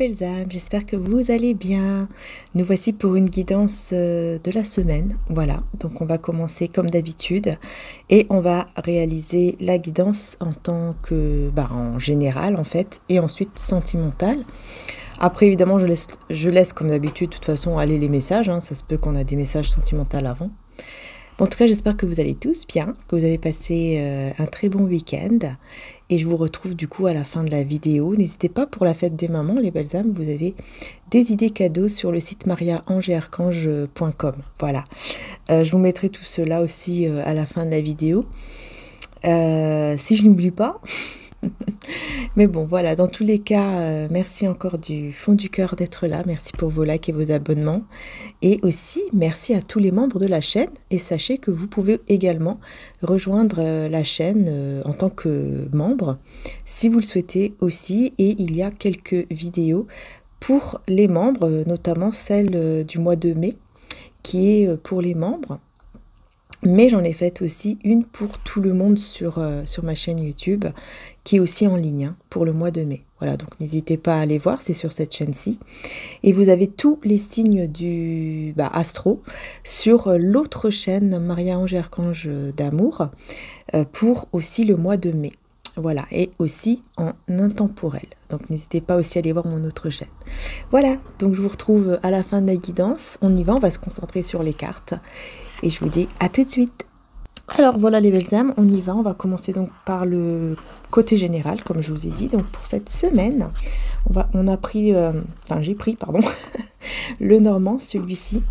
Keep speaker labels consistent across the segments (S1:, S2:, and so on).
S1: belles âmes, j'espère que vous allez bien. Nous voici pour une guidance de la semaine. Voilà, donc on va commencer comme d'habitude et on va réaliser la guidance en tant que, en général en fait, et ensuite sentimentale. Après évidemment je laisse comme d'habitude de toute façon aller les messages, hein. Ça se peut qu'on a des messages sentimentaux avant. En tout cas, j'espère que vous allez tous bien, que vous avez passé un très bon week-end. Et je vous retrouve du coup à la fin de la vidéo. N'hésitez pas pour la fête des mamans, les belles âmes, vous avez des idées cadeaux sur le site mariaangeetarchange.com. Voilà. Je vous mettrai tout cela aussi à la fin de la vidéo. Si je n'oublie pas. Mais bon, voilà, dans tous les cas, merci encore du fond du cœur d'être là. Merci pour vos likes et vos abonnements. Et aussi, merci à tous les membres de la chaîne. Et sachez que vous pouvez également rejoindre la chaîne en tant que membre, si vous le souhaitez aussi. Et il y a quelques vidéos pour les membres, notamment celle du mois de mai, qui est pour les membres. Mais j'en ai fait aussi une pour tout le monde sur ma chaîne YouTube, qui est aussi en ligne hein, pour le mois de mai. Voilà, donc n'hésitez pas à aller voir, c'est sur cette chaîne-ci. Et vous avez tous les signes du astro sur l'autre chaîne, Maria Ange Archange d'Amour, pour aussi le mois de mai. Voilà, et aussi en intemporel. Donc n'hésitez pas aussi à aller voir mon autre chaîne. Voilà, donc je vous retrouve à la fin de la guidance. On y va, on va se concentrer sur les cartes. Et je vous dis à tout de suite. Alors voilà les belles âmes, on y va. On va commencer donc par le côté général, comme je vous ai dit. Donc pour cette semaine, j'ai pris, le normand, celui-ci.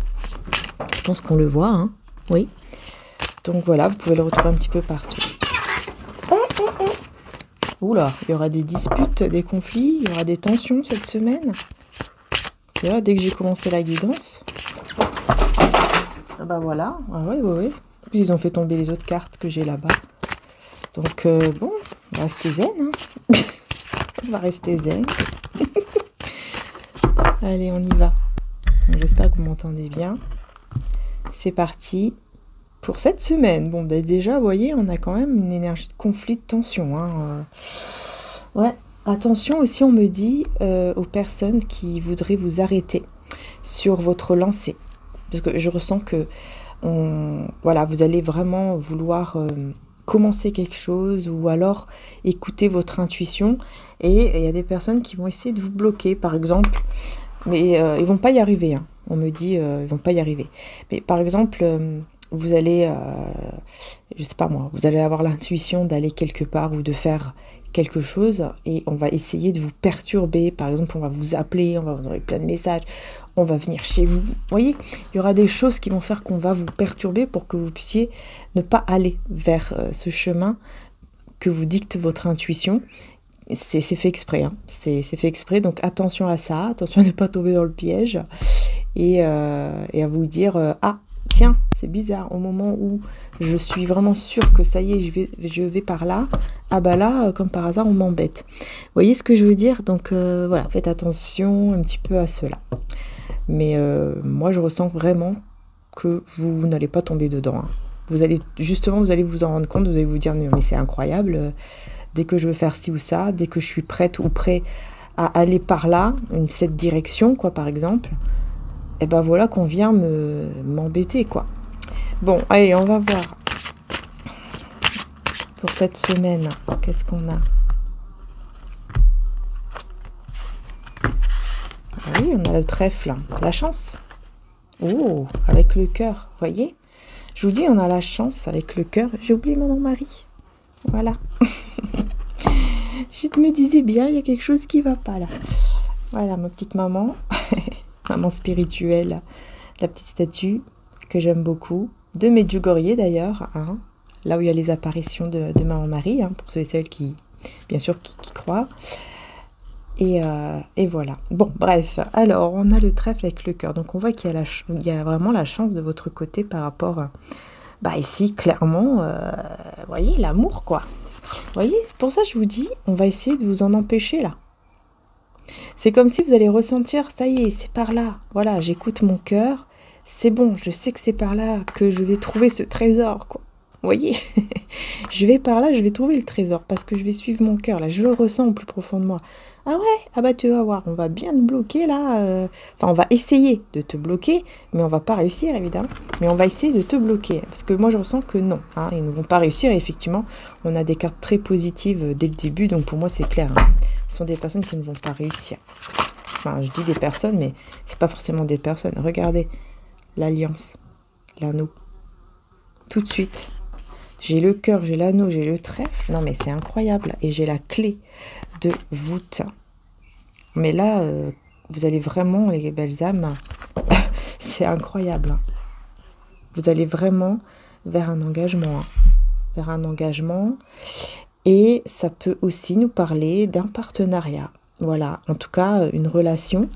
S1: Je pense qu'on le voit, hein. Oui. Donc voilà, vous pouvez le retrouver un petit peu partout. Oula, il y aura des disputes, des conflits, il y aura des tensions cette semaine. Et là, dès que j'ai commencé la guidance. Voilà, oui. Puis ils ont fait tomber les autres cartes que j'ai là-bas. Donc bon, on va rester zen. Hein. On va rester zen. Allez, on y va. J'espère que vous m'entendez bien. C'est parti pour cette semaine. Bon, déjà, vous voyez, on a quand même une énergie de conflit, de tension. Hein. Ouais, attention aussi, on me dit aux personnes qui voudraient vous arrêter sur votre lancée. Parce que je ressens que vous allez vraiment vouloir commencer quelque chose ou alors écouter votre intuition. Et il y a des personnes qui vont essayer de vous bloquer, par exemple. Mais ils vont pas y arriver. Hein. On me dit ils vont pas y arriver. Mais par exemple, vous allez, je sais pas moi, vous allez avoir l'intuition d'aller quelque part ou de faire quelque chose et on va essayer de vous perturber. Par exemple, on va vous appeler, on va vous envoyer plein de messages. On va venir chez vous. Vous voyez, il y aura des choses qui vont faire qu'on va vous perturber pour que vous puissiez ne pas aller vers ce chemin que vous dicte votre intuition. C'est fait exprès. Hein. C'est fait exprès. Donc attention à ça. Attention à ne pas tomber dans le piège. Et à vous dire ah, tiens, c'est bizarre. Au moment où je suis vraiment sûre que ça y est, je vais par là. Ah là, comme par hasard, on m'embête. Vous voyez ce que je veux dire? Donc voilà, faites attention un petit peu à cela. Mais moi, je ressens vraiment que vous n'allez pas tomber dedans. Hein. Vous allez vous en rendre compte, vous allez vous dire, mais c'est incroyable, dès que je veux faire ci ou ça, dès que je suis prête ou prêt à aller par là, cette direction, quoi, par exemple, et voilà qu'on vient m'embêter, quoi. Bon, allez, on va voir. Pour cette semaine, qu'est-ce qu'on a ? Oui, on a le trèfle, la chance. Oh, avec le cœur, voyez? Je vous dis, on a la chance avec le cœur. J'ai oublié mon mari. Voilà. Je me disais bien, il y a quelque chose qui va pas là. Voilà, ma petite maman. Maman spirituelle. La petite statue que j'aime beaucoup. De Medjugorje d'ailleurs. Hein, là où il y a les apparitions de maman Marie. Hein, pour ceux et celles qui, bien sûr, qui croient. Et voilà. Bon, bref. Alors, on a le trèfle avec le cœur. Donc, on voit qu'il y a vraiment la chance de votre côté par rapport... ici, clairement, voyez, l'amour, quoi. Vous voyez, c'est pour ça que je vous dis, on va essayer de vous en empêcher, là. C'est comme si vous allez ressentir, ça y est, c'est par là. Voilà, j'écoute mon cœur. C'est bon, je sais que c'est par là que je vais trouver ce trésor, quoi. Vous voyez, je vais par là, je vais trouver le trésor parce que je vais suivre mon cœur. Là, je le ressens au plus profond de moi. Ah ouais, ah bah tu vas voir, on va bien te bloquer là. Enfin, on va essayer de te bloquer, mais on va pas réussir évidemment. Mais on va essayer de te bloquer. Parce que moi je ressens que non, hein, ils ne vont pas réussir. Et effectivement, on a des cartes très positives dès le début, donc pour moi c'est clair, hein. Ce sont des personnes qui ne vont pas réussir. Enfin, je dis des personnes, mais c'est pas forcément des personnes. Regardez, l'alliance, l'anneau. Tout de suite. J'ai le cœur, j'ai l'anneau, j'ai le trèfle. Non mais c'est incroyable. Et j'ai la clé de voûte. Mais là, vous allez vraiment, les belles âmes, c'est incroyable, hein. Vous allez vraiment vers un engagement, hein. Vers un engagement. Et ça peut aussi nous parler d'un partenariat. Voilà, en tout cas, une relation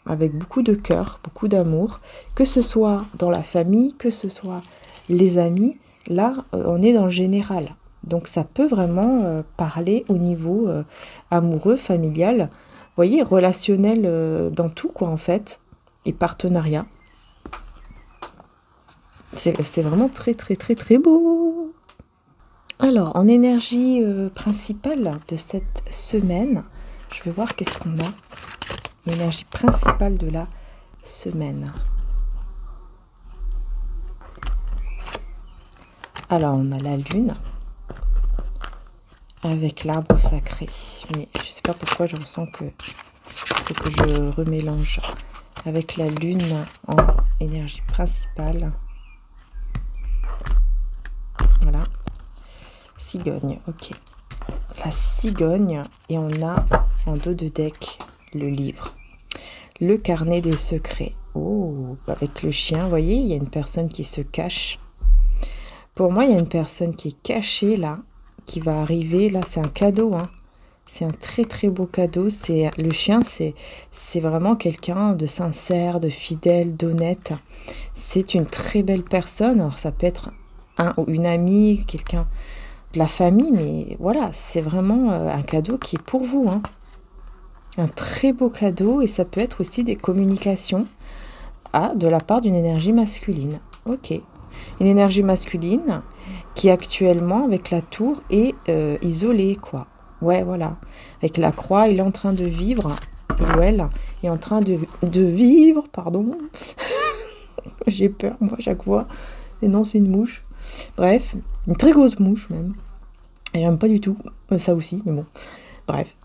S1: avec beaucoup de cœur, beaucoup d'amour, que ce soit dans la famille, que ce soit les amis. Là, on est dans le général. Donc ça peut vraiment parler au niveau amoureux, familial, vous voyez, relationnel dans tout, quoi, en fait, et partenariat. C'est vraiment très, très, très, très beau. Alors, en énergie principale de cette semaine, je vais voir qu'est-ce qu'on a. L'énergie principale de la semaine. Alors, on a la lune avec l'arbre sacré. Mais je sais pas pourquoi je ressens que faut que je remélange avec la lune en énergie principale. Voilà. Cigogne, ok. La cigogne, et on a en dos de deck le livre. Le carnet des secrets. Oh, avec le chien, vous voyez, il y a une personne qui se cache. Pour moi, il y a une personne qui est cachée là, qui va arriver. Là, c'est un cadeau, hein. C'est un très très beau cadeau. C'est le chien, c'est vraiment quelqu'un de sincère, de fidèle, d'honnête. C'est une très belle personne. Alors, ça peut être un ou une amie, quelqu'un de la famille, mais voilà, c'est vraiment un cadeau qui est pour vous, hein. Un très beau cadeau, et ça peut être aussi des communications de la part d'une énergie masculine. Ok. Une énergie masculine qui actuellement, avec la tour, est isolée, quoi. Ouais, voilà. Avec la croix, il est en train de vivre, ou elle est en train de vivre, pardon. J'ai peur, moi, chaque fois. Et non, c'est une mouche. Bref, une très grosse mouche, même. Et j'aime pas du tout ça aussi, mais bon. Bref.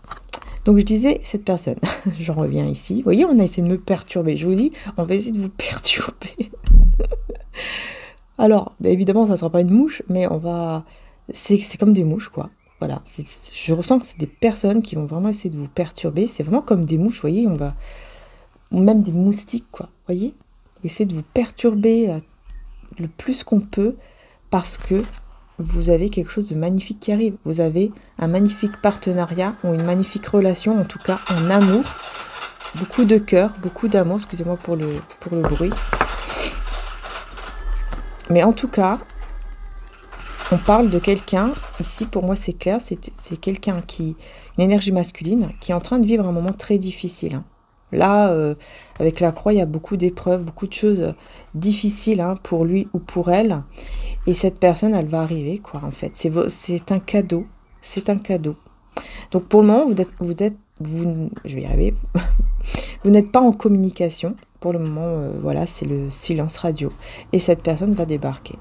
S1: Donc je disais, cette personne, j'en reviens ici. Vous voyez, on a essayé de me perturber. Je vous dis, on va essayer de vous perturber. Alors, bah, évidemment, ça ne sera pas une mouche, mais on va... C'est comme des mouches, quoi. Voilà, je ressens que c'est des personnes qui vont vraiment essayer de vous perturber. C'est vraiment comme des mouches, vous voyez, on va... Ou même des moustiques, quoi. Vous voyez, on va essayer de vous perturber le plus qu'on peut, parce que vous avez quelque chose de magnifique qui arrive. Vous avez un magnifique partenariat, ou une magnifique relation, en tout cas en amour. Beaucoup de cœur, beaucoup d'amour, excusez-moi pour le bruit. Mais en tout cas, on parle de quelqu'un, ici pour moi c'est clair, c'est quelqu'un qui, une énergie masculine, qui est en train de vivre un moment très difficile, hein. Là, avec la croix, il y a beaucoup d'épreuves, beaucoup de choses difficiles, hein, pour lui ou pour elle. Et cette personne, elle va arriver, quoi, en fait. C'est un cadeau. C'est un cadeau. Donc pour le moment, je vais y arriver. Vous n'êtes pas en communication. Pour le moment, voilà, c'est le silence radio. Et cette personne va débarquer.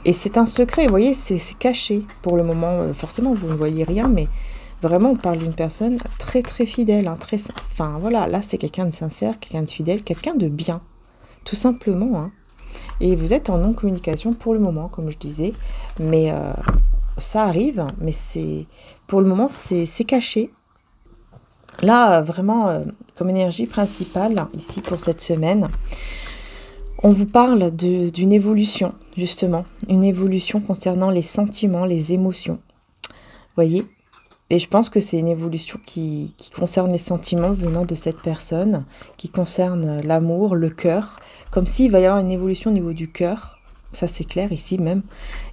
S1: Et c'est un secret, vous voyez, c'est caché. Pour le moment, forcément, vous ne voyez rien, mais vraiment, on parle d'une personne très, très fidèle. Hein, enfin, voilà, là, c'est quelqu'un de sincère, quelqu'un de fidèle, quelqu'un de bien. Tout simplement, hein. Et vous êtes en non-communication pour le moment, comme je disais. Mais ça arrive, mais pour le moment, c'est caché. Là, vraiment, comme énergie principale, ici pour cette semaine, on vous parle d'une évolution, justement. Une évolution concernant les sentiments, les émotions. Vous voyez ? Et je pense que c'est une évolution qui concerne les sentiments venant de cette personne, qui concerne l'amour, le cœur, comme s'il va y avoir une évolution au niveau du cœur. Ça, c'est clair ici même.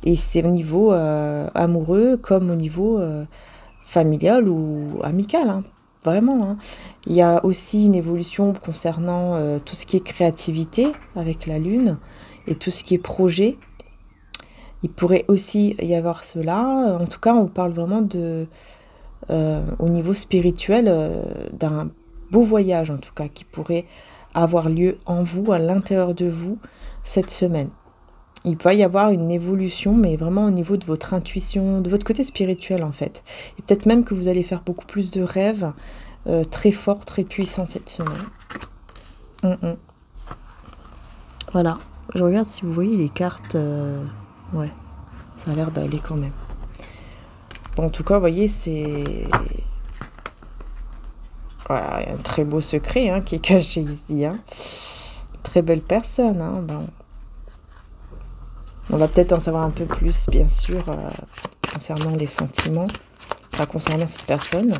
S1: Et c'est au niveau amoureux comme au niveau familial ou amical, hein. Vraiment, hein. Il y a aussi une évolution concernant tout ce qui est créativité avec la lune et tout ce qui est projet. Il pourrait aussi y avoir cela. En tout cas, on parle vraiment au niveau spirituel, d'un beau voyage en tout cas, qui pourrait avoir lieu en vous, à l'intérieur de vous, cette semaine. Il va y avoir une évolution, mais vraiment au niveau de votre intuition, de votre côté spirituel en fait. Et peut-être même que vous allez faire beaucoup plus de rêves très forts, très puissants cette semaine. Voilà, je regarde si vous voyez les cartes. Ouais, ça a l'air d'aller quand même. Bon, en tout cas, vous voyez, c'est... Voilà, il y a un très beau secret qui est caché ici. Très belle personne. Bon. On va peut-être en savoir un peu plus, bien sûr, concernant les sentiments, enfin, concernant cette personne.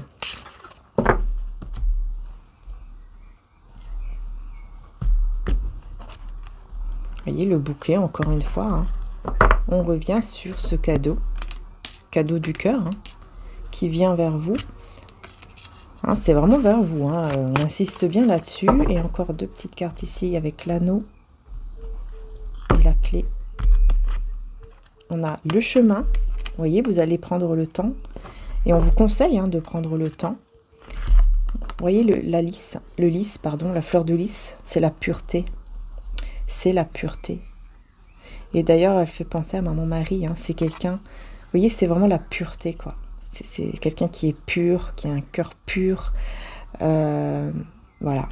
S1: Vous voyez, le bouquet, encore une fois. On revient sur ce cadeau du cœur, qui vient vers vous. C'est vraiment vers vous, on insiste bien là-dessus. Et encore 2 petites cartes ici avec l'anneau et la clé. On a le chemin. Vous voyez, vous allez prendre le temps. Et on vous conseille de prendre le temps. Vous voyez, la fleur de lys, c'est la pureté. C'est la pureté. Et d'ailleurs, elle fait penser à Maman Marie. C'est quelqu'un... Vous voyez, c'est vraiment la pureté, quoi. C'est quelqu'un qui est pur, qui a un cœur pur. Voilà.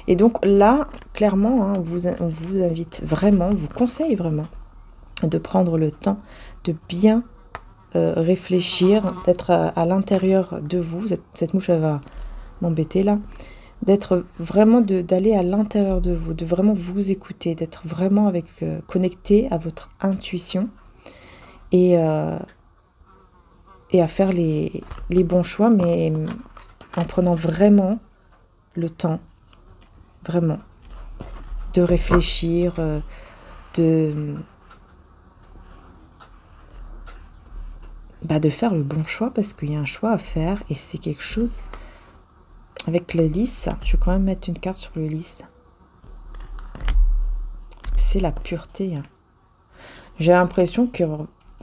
S1: Et donc là, clairement, on vous invite vraiment, on vous conseille vraiment de prendre le temps de bien réfléchir, d'être à l'intérieur de vous. Cette mouche, elle va m'embêter là. D'être vraiment, d'aller à l'intérieur de vous, de vraiment vous écouter, d'être vraiment connecté à votre intuition et à faire les bons choix, mais en prenant vraiment le temps, vraiment, de réfléchir, de faire le bon choix, parce qu'il y a un choix à faire, et c'est quelque chose... Avec le lys, je vais quand même mettre une carte sur le lys. C'est la pureté. J'ai l'impression que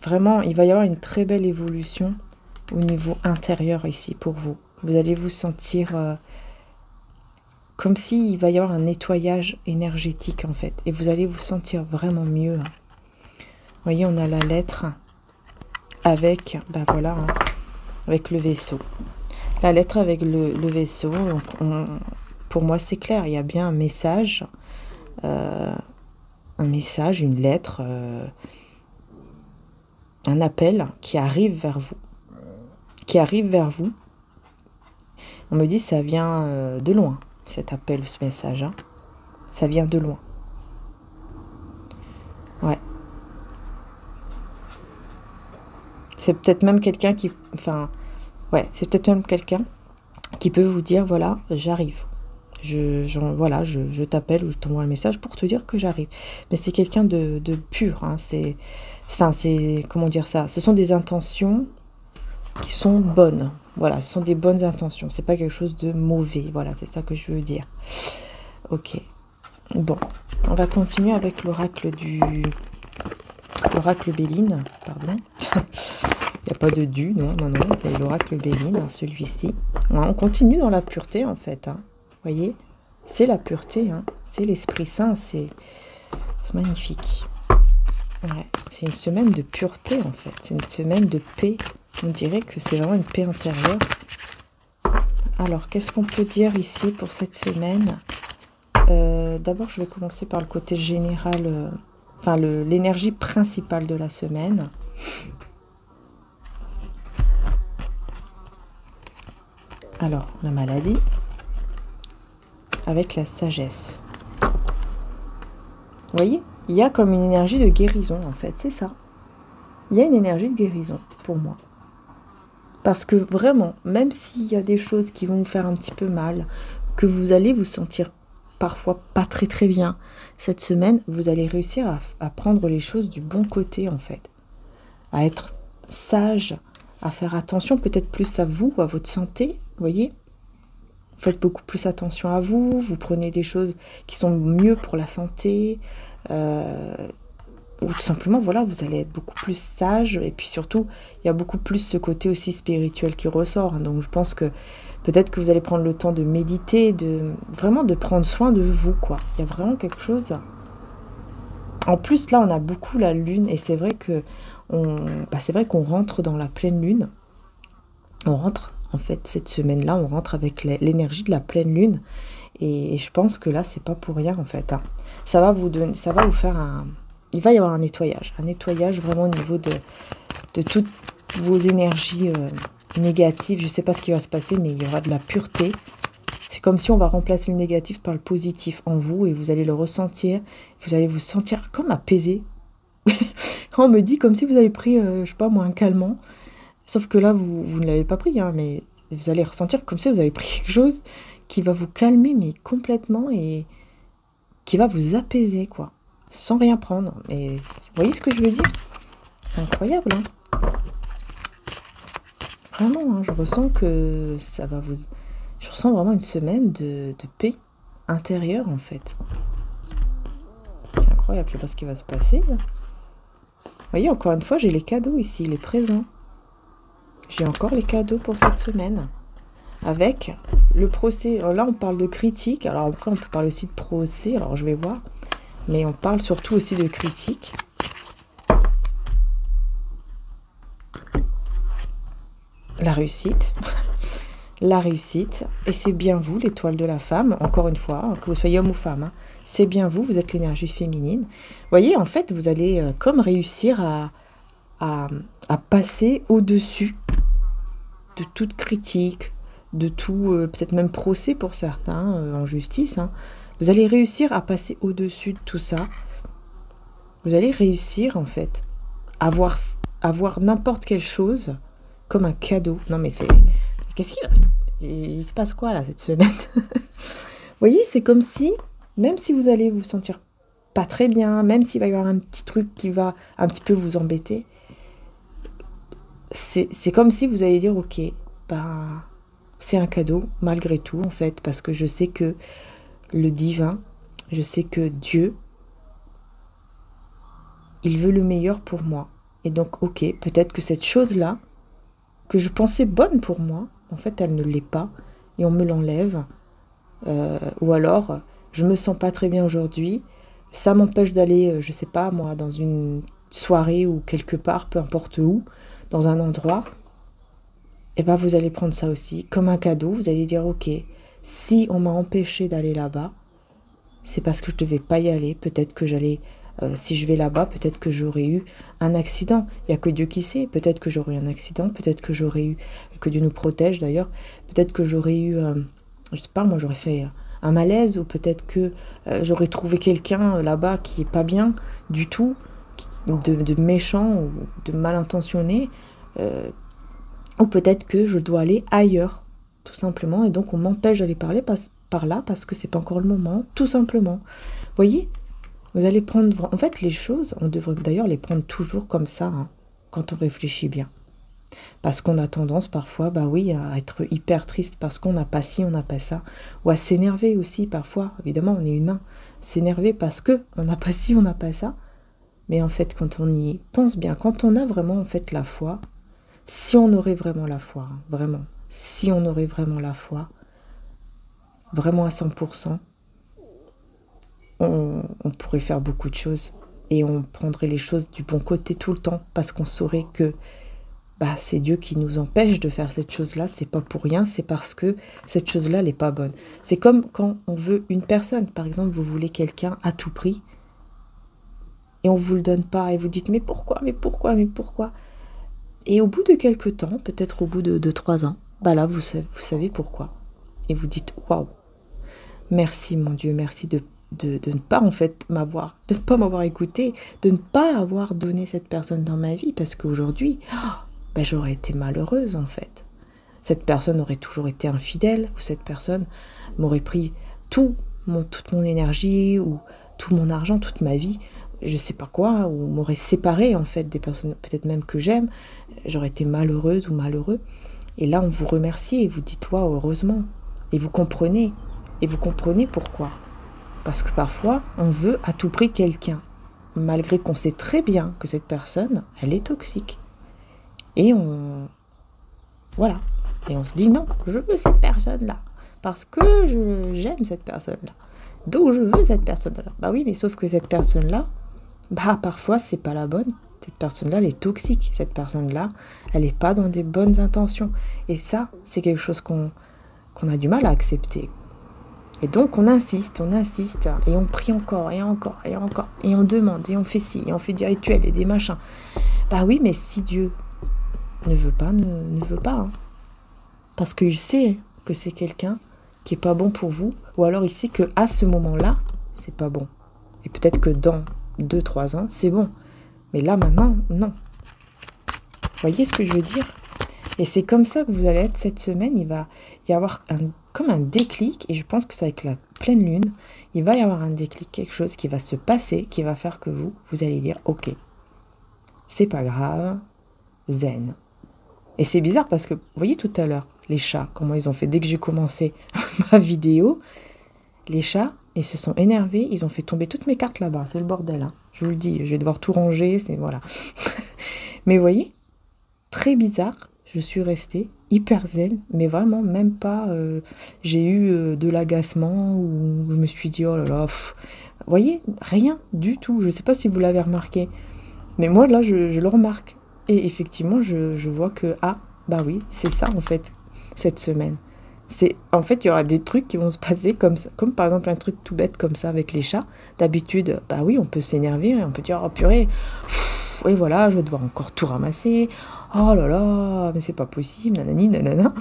S1: vraiment, il va y avoir une très belle évolution au niveau intérieur ici pour vous. Vous allez vous sentir comme s'il va y avoir un nettoyage énergétique en fait. Et vous allez vous sentir vraiment mieux. Vous voyez, on a la lettre avec, voilà, avec le vaisseau. La lettre avec le vaisseau, pour moi c'est clair, il y a bien un message, une lettre, un appel qui arrive vers vous. On me dit ça vient de loin, cet appel, ce message. Ça vient de loin. Ouais. C'est peut-être même quelqu'un qui... c'est peut-être même quelqu'un qui peut vous dire, voilà, j'arrive. Je t'appelle ou je t'envoie un message pour te dire que j'arrive. Mais c'est quelqu'un de pur. Comment dire ça? Ce sont des intentions qui sont bonnes. Voilà, ce sont des bonnes intentions. C'est pas quelque chose de mauvais. Voilà, c'est ça que je veux dire. Ok. Bon, on va continuer avec l'oracle Béline, pardon. Il n'y a pas de du, non, c'est l'oracle Béline, celui-ci. On continue dans la pureté, en fait. Vous voyez, c'est la pureté, c'est l'Esprit Saint, c'est magnifique. Ouais, c'est une semaine de pureté, en fait. C'est une semaine de paix. On dirait que c'est vraiment une paix intérieure. Alors, qu'est-ce qu'on peut dire ici pour cette semaine? D'abord, je vais commencer par le côté général, l'énergie principale de la semaine. Alors, la maladie, avec la sagesse. Vous voyez, il y a comme une énergie de guérison, en fait, c'est ça. Il y a une énergie de guérison, pour moi. Parce que vraiment, même s'il y a des choses qui vont vous faire un petit peu mal, que vous allez vous sentir parfois pas très très bien, cette semaine, vous allez réussir à prendre les choses du bon côté, en fait. À être sage, à faire attention peut-être plus à vous, à votre santé, vous voyez. Faites beaucoup plus attention à vous, vous prenez des choses qui sont mieux pour la santé. ou tout simplement, voilà, vous allez être beaucoup plus sage. Et puis surtout, il y a beaucoup plus ce côté aussi spirituel qui ressort. Hein. Donc je pense que peut-être que vous allez prendre le temps de méditer, vraiment de prendre soin de vous, quoi. Il y a vraiment quelque chose. En plus, là, on a beaucoup la lune. Et c'est vrai que c'est vrai qu'on rentre dans la pleine lune. On rentre, en fait, cette semaine-là, on rentre avec l'énergie de la pleine lune. Et je pense que là, c'est pas pour rien, en fait. Hein. Ça va vous faire un... Il va y avoir un nettoyage vraiment au niveau de toutes vos énergies négatives. Je sais pas ce qui va se passer, mais il y aura de la pureté. C'est comme si on va remplacer le négatif par le positif en vous et vous allez le ressentir. Vous allez vous sentir comme apaisé. On me dit comme si vous avez pris, je sais pas moi, un calmant. Sauf que là, vous ne l'avez pas pris, hein, mais vous allez ressentir comme si vous avez pris quelque chose qui va vous calmer, mais complètement, et qui va vous apaiser, quoi, sans rien prendre. Et vous voyez ce que je veux dire? C'est incroyable, hein. Vraiment, hein, je ressens que ça va vous... Je ressens vraiment une semaine de paix intérieure, en fait. C'est incroyable, je sais pas ce qui va se passer. Là. Vous voyez, encore une fois, j'ai les cadeaux ici, les présents. J'ai encore les cadeaux pour cette semaine. Avec le procès. Alors là, on parle de critique. Alors après, on peut parler aussi de procès. Alors je vais voir. Mais on parle surtout aussi de critique. La réussite. La réussite. Et c'est bien vous, l'étoile de la femme. Encore une fois, que vous soyez homme ou femme. Hein, c'est bien vous, vous êtes l'énergie féminine. Vous voyez, en fait, vous allez comme réussir à passer au-dessus de toute critique, de tout, peut-être même procès pour certains, en justice. Hein. Vous allez réussir à passer au-dessus de tout ça. Vous allez réussir, en fait, à voir n'importe quelle chose comme un cadeau. Non, mais c'est... Qu'est-ce qu'il il se passe quoi, là, cette semaine? Vous voyez, c'est comme si, même si vous allez vous sentir pas très bien, même s'il va y avoir un petit truc qui va un petit peu vous embêter, c'est comme si vous allez dire, ok, ben, c'est un cadeau, malgré tout, en fait, parce que je sais que le divin, je sais que Dieu, il veut le meilleur pour moi. Et donc, ok, peut-être que cette chose-là, que je pensais bonne pour moi, en fait, elle ne l'est pas, et on me l'enlève. Ou alors, je me sens pas très bien aujourd'hui, ça m'empêche d'aller, je sais pas, moi, dans une soirée ou quelque part, peu importe où, dans un endroit, et ben vous allez prendre ça aussi comme un cadeau. Vous allez dire, ok, si on m'a empêché d'aller là-bas, c'est parce que je devais pas y aller. Peut-être que j'allais, si je vais là-bas, peut-être que j'aurais eu un accident. Il y a que Dieu qui sait. Peut-être que j'aurais eu un accident. Peut-être que j'aurais eu, que Dieu nous protège d'ailleurs. Peut-être que j'aurais eu, je sais pas, moi j'aurais fait un malaise, ou peut-être que j'aurais trouvé quelqu'un là-bas qui est pas bien du tout, de méchant ou de mal intentionné. Ou peut-être que je dois aller ailleurs, tout simplement, et donc on m'empêche d'aller par là parce que c'est pas encore le moment, tout simplement. Vous voyez, vous allez prendre... En fait, les choses, on devrait d'ailleurs les prendre toujours comme ça, hein, quand on réfléchit bien. Parce qu'on a tendance parfois, bah oui, à être hyper triste parce qu'on n'a pas ci, on n'a pas ça. Ou à s'énerver aussi parfois, évidemment, on est humain. S'énerver parce que on n'a pas ci, on n'a pas ça. Mais en fait, quand on y pense bien, quand on a vraiment en fait la foi, si on aurait vraiment la foi, hein, vraiment, si on aurait vraiment la foi, vraiment à 100%, on pourrait faire beaucoup de choses. Et on prendrait les choses du bon côté tout le temps, parce qu'on saurait que bah, c'est Dieu qui nous empêche de faire cette chose-là, c'est pas pour rien, c'est parce que cette chose-là, elle n'est pas bonne. C'est comme quand on veut une personne, par exemple, vous voulez quelqu'un à tout prix, et on vous le donne pas, et vous dites, mais pourquoi, mais pourquoi, mais pourquoi? Et au bout de quelques temps, peut-être au bout de 3 ans, bah là, vous savez pourquoi. Et vous dites, waouh, merci mon Dieu, merci de ne pas en fait de ne pas m'avoir écouté, de ne pas avoir donné cette personne dans ma vie, parce qu'aujourd'hui, bah, j'aurais été malheureuse en fait. Cette personne aurait toujours été infidèle, ou cette personne m'aurait pris toute mon énergie, ou tout mon argent, toute ma vie, je sais pas quoi, ou m'aurait séparée en fait des personnes peut-être même que j'aime. J'aurais été malheureuse ou malheureux. Et là, on vous remercie et vous dites, waouh, heureusement. Et vous comprenez. Et vous comprenez pourquoi. Parce que parfois, on veut à tout prix quelqu'un. malgré qu'on sait très bien que cette personne, elle est toxique. Et voilà. Et on se dit non, je veux cette personne-là. Parce que j'aime cette personne-là. Donc je veux cette personne-là. Bah oui, mais sauf que cette personne-là, bah parfois c'est pas la bonne. Cette personne-là, elle est toxique. Cette personne-là, elle n'est pas dans des bonnes intentions. Et ça, c'est quelque chose qu'on a du mal à accepter. Et donc on insiste, et on prie encore, et encore, et encore, et on demande, et on fait ci, et on fait des rituels, et des machins. Bah oui, mais si Dieu ne veut pas, ne veut pas. Hein. Parce qu'il sait que c'est quelqu'un qui est pas bon pour vous, ou alors il sait qu'à ce moment-là, c'est pas bon. Et peut-être que dans 2-3 ans, c'est bon. Mais là, maintenant, non. Vous voyez ce que je veux dire? Et c'est comme ça que vous allez être cette semaine. Il va y avoir comme un déclic, et je pense que c'est avec la pleine lune, il va y avoir un déclic, quelque chose qui va se passer, qui va faire que vous allez dire, ok, c'est pas grave, zen. Et c'est bizarre parce que, vous voyez tout à l'heure, les chats, comment ils ont fait, dès que j'ai commencé ma vidéo, les chats, ils se sont énervés, ils ont fait tomber toutes mes cartes là-bas, c'est le bordel, hein. Je vous le dis, je vais devoir tout ranger, c'est voilà. Mais vous voyez, très bizarre, je suis restée hyper zen, mais vraiment même pas, j'ai eu de l'agacement, ou je me suis dit, oh là là, vous voyez, rien du tout, je sais pas si vous l'avez remarqué, mais moi là, je le remarque. Et effectivement, je vois que, ah, bah oui, c'est ça en fait, cette semaine. En fait, il y aura des trucs qui vont se passer comme ça, comme par exemple un truc tout bête comme ça avec les chats. D'habitude, bah oui, on peut s'énerver, on peut dire, oh purée, et voilà, je vais devoir encore tout ramasser. Oh là là, mais c'est pas possible, nanani, nanana.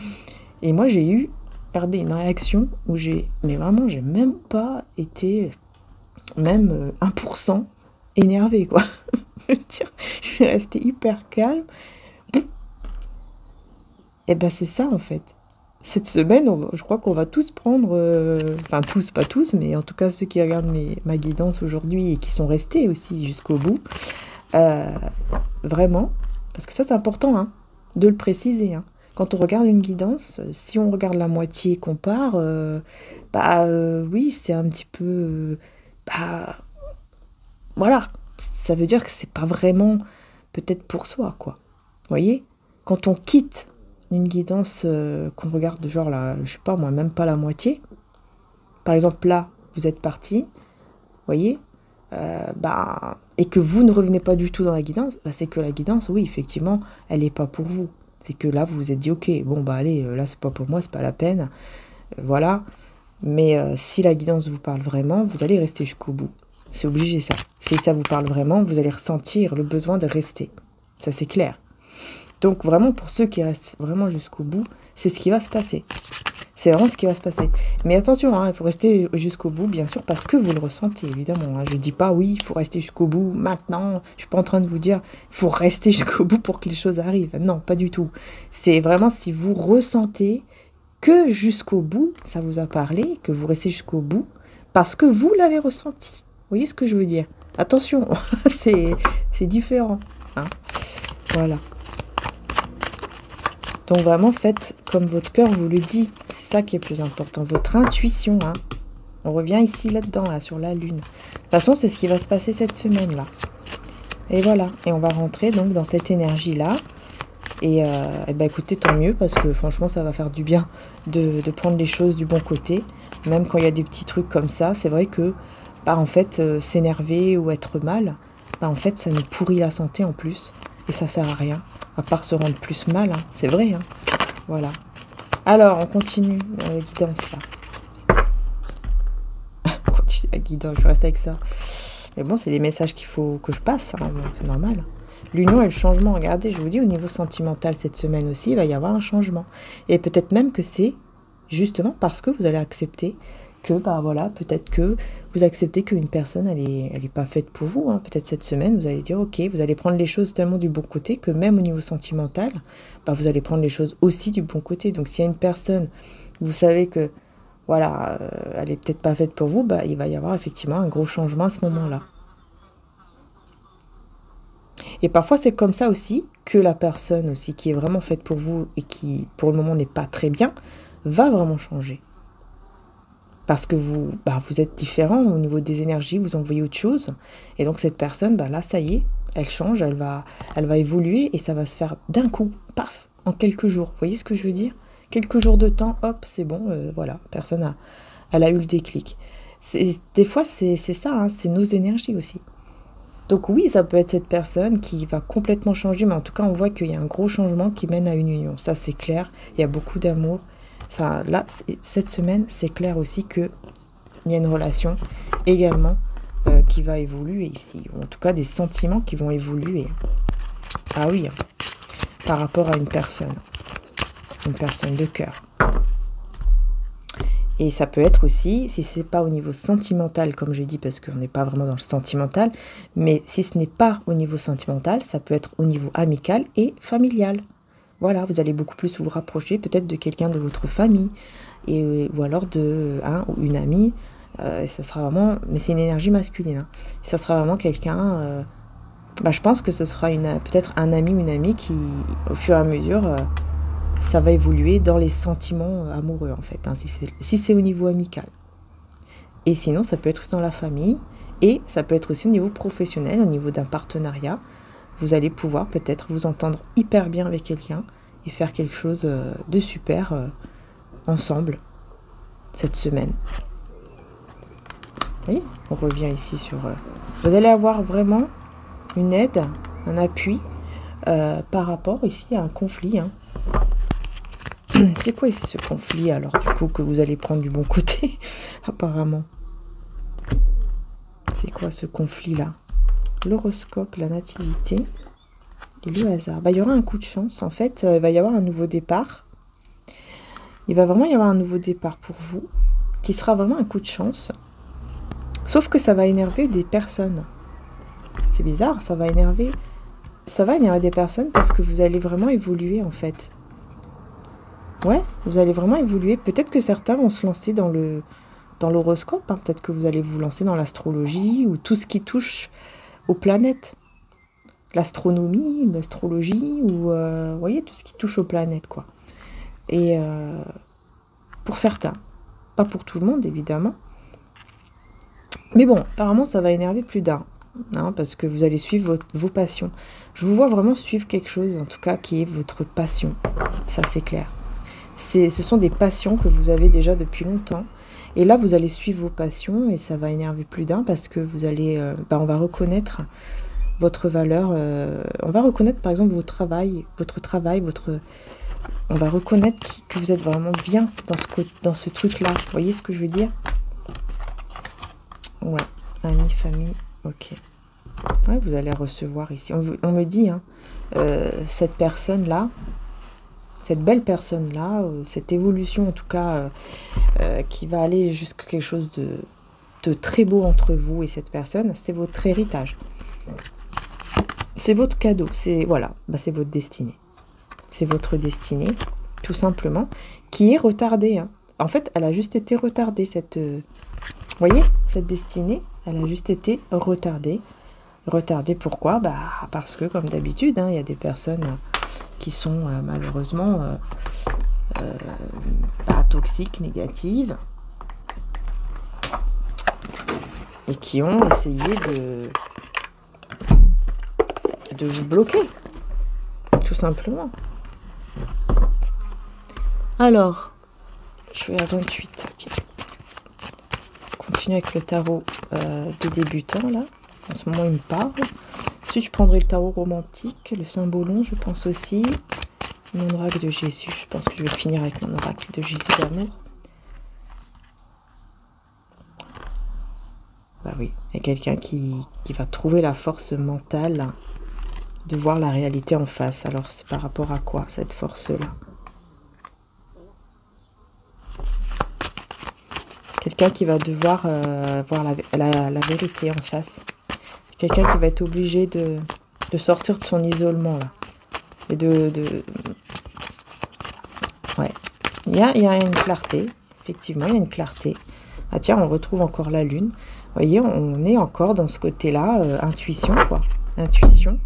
S1: Et moi, j'ai eu, regardez, une réaction où mais vraiment, j'ai même pas été, même 1% énervée, quoi. Je suis restée hyper calme. Et ben c'est ça en fait. Cette semaine, je crois qu'on va tous prendre, enfin tous, pas tous, mais en tout cas ceux qui regardent ma guidance aujourd'hui et qui sont restés aussi jusqu'au bout, vraiment, parce que ça c'est important hein, de le préciser. Hein. Quand on regarde une guidance, si on regarde la moitié et qu'on part, oui c'est un petit peu, voilà, ça veut dire que c'est pas vraiment peut-être pour soi quoi. Vous voyez, quand on quitte une guidance qu'on regarde genre là, je sais pas moi, même pas la moitié. Par exemple là, vous êtes parti, vous voyez, et que vous ne revenez pas du tout dans la guidance, c'est que la guidance, oui, effectivement, elle n'est pas pour vous. C'est que là, vous vous êtes dit, ok, bon bah allez, là c'est pas pour moi, c'est pas la peine, voilà. Mais si la guidance vous parle vraiment, vous allez rester jusqu'au bout. C'est obligé ça. Si ça vous parle vraiment, vous allez ressentir le besoin de rester. Ça c'est clair. Donc vraiment, pour ceux qui restent vraiment jusqu'au bout, c'est ce qui va se passer. C'est vraiment ce qui va se passer. Mais attention, hein, il faut rester jusqu'au bout, bien sûr, parce que vous le ressentez, évidemment. Hein. Je ne dis pas, oui, il faut rester jusqu'au bout maintenant. Je ne suis pas en train de vous dire, il faut rester jusqu'au bout pour que les choses arrivent. Non, pas du tout. C'est vraiment si vous ressentez que jusqu'au bout, ça vous a parlé, que vous restez jusqu'au bout, parce que vous l'avez ressenti. Vous voyez ce que je veux dire? Attention, c'est différent. Hein. Voilà. Donc vraiment, faites comme votre cœur vous le dit. C'est ça qui est plus important. Votre intuition. Hein. On revient ici, là-dedans, là, sur la lune. De toute façon, c'est ce qui va se passer cette semaine-là. Et voilà. Et on va rentrer donc dans cette énergie-là. Et écoutez, tant mieux, parce que franchement, ça va faire du bien de prendre les choses du bon côté. Même quand il y a des petits trucs comme ça, c'est vrai que, en fait, s'énerver ou être mal, en fait, ça nous pourrit la santé en plus. Et ça sert à rien, à part se rendre plus mal. Hein. C'est vrai, hein. Voilà. Alors, on continue la guidance, là. On continue la guidance, je reste avec ça. Mais bon, c'est des messages qu'il faut que je passe, hein. Bon, c'est normal. L'union et le changement, regardez, je vous dis, au niveau sentimental, cette semaine aussi, il va y avoir un changement. Et peut-être même que c'est justement parce que vous allez accepter que, voilà, peut-être que vous acceptez qu'une personne, elle est pas faite pour vous. Hein. Peut-être cette semaine, vous allez dire, ok, vous allez prendre les choses tellement du bon côté que même au niveau sentimental, vous allez prendre les choses aussi du bon côté. Donc, s'il y a une personne, vous savez que, voilà, elle est peut-être pas faite pour vous, il va y avoir effectivement un gros changement à ce moment-là. Et parfois, c'est comme ça aussi que la personne aussi qui est vraiment faite pour vous et qui, pour le moment, n'est pas très bien, va vraiment changer. parce que vous êtes différent au niveau des énergies, vous envoyez autre chose. Et donc cette personne, là, ça y est, elle change, elle va évoluer et ça va se faire d'un coup, paf, en quelques jours. Vous voyez ce que je veux dire? Quelques jours de temps, hop, c'est bon, voilà, elle a eu le déclic. Des fois, c'est ça, hein, c'est nos énergies aussi. Donc oui, ça peut être cette personne qui va complètement changer, mais en tout cas, on voit qu'il y a un gros changement qui mène à une union. Ça, c'est clair, il y a beaucoup d'amour. Enfin, là, cette semaine, c'est clair aussi qu'il y a une relation également qui va évoluer ici. Ou en tout cas, des sentiments qui vont évoluer. Ah oui, hein, par rapport à une personne de cœur. Et ça peut être aussi, si c'est pas au niveau sentimental, comme j'ai dit, parce qu'on n'est pas vraiment dans le sentimental, mais si ce n'est pas au niveau sentimental, ça peut être au niveau amical et familial. Voilà, vous allez beaucoup plus vous rapprocher peut-être de quelqu'un de votre famille, ou alors de un ou une amie. Ça sera vraiment, mais c'est une énergie masculine. Hein. Ça sera vraiment quelqu'un. Je pense que ce sera peut-être un ami ou une amie qui, au fur et à mesure, ça va évoluer dans les sentiments amoureux en fait, hein, si c'est au niveau amical. Et sinon, ça peut être dans la famille et ça peut être aussi au niveau professionnel, au niveau d'un partenariat. Vous allez pouvoir peut-être vous entendre hyper bien avec quelqu'un et faire quelque chose de super ensemble cette semaine. Vous voyez, on revient ici sur... vous allez avoir vraiment une aide, un appui par rapport ici à un conflit. Hein. C'est quoi ici ce conflit alors du coup que vous allez prendre du bon côté apparemment? C'est quoi ce conflit là? L'horoscope, la nativité et le hasard. Il y aura un coup de chance en fait, il va y avoir un nouveau départ. Il va vraiment y avoir un nouveau départ pour vous qui sera vraiment un coup de chance. Sauf que ça va énerver des personnes. C'est bizarre, ça va énerver des personnes parce que vous allez vraiment évoluer en fait. Ouais, vous allez vraiment évoluer. Peut-être que certains vont se lancer dans l'horoscope. Hein. Peut-être que vous allez vous lancer dans l'astrologie ou tout ce qui touche aux planètes. L'astronomie, l'astrologie ou vous voyez, tout ce qui touche aux planètes, quoi. Et pour certains. Pas pour tout le monde, évidemment. Mais bon, apparemment, ça va énerver plus d'un. Hein, parce que vous allez suivre vos passions. Je vous vois vraiment suivre quelque chose, en tout cas, qui est votre passion. Ça, c'est clair. Ce sont des passions que vous avez déjà depuis longtemps. Et là, vous allez suivre vos passions et ça va énerver plus d'un parce que vous allez... on va reconnaître votre valeur. On va reconnaître, par exemple, votre travail. On va reconnaître que vous êtes vraiment bien dans ce truc-là. Vous voyez ce que je veux dire? Ouais, amis, famille, ok. Ouais, vous allez recevoir ici. On me dit, hein, cette personne-là, cette belle personne-là, cette évolution en tout cas, qui va aller jusqu'à quelque chose de très beau entre vous et cette personne, c'est votre héritage. C'est votre cadeau, c'est c'est votre destinée. C'est votre destinée, tout simplement, qui est retardée. Hein. En fait, elle a juste été retardée, vous voyez, cette destinée, elle a juste été retardée. Retardée pourquoi? Parce que, comme d'habitude, hein, il y a des personnes qui sont malheureusement pas toxiques, négatives, et qui ont essayé de vous bloquer, tout simplement. Alors, je suis à 28, ok. On continue avec le tarot des débutants, là. En ce moment, il me parle. Ensuite, je prendrai le tarot romantique, le symbolon, je pense aussi. Mon oracle de Jésus. Je pense que je vais finir avec mon oracle de Jésus d'amour. Oui, il y a quelqu'un qui va trouver la force mentale de voir la réalité en face. Alors, c'est par rapport à quoi, cette force-là? Quelqu'un qui va devoir voir la vérité en face. Quelqu'un qui va être obligé de sortir de son isolement, là. Et ouais. Il y a une clarté. Effectivement, il y a une clarté. Ah tiens, on retrouve encore la lune. Vous voyez, on est encore dans ce côté-là. Intuition, quoi. Intuition.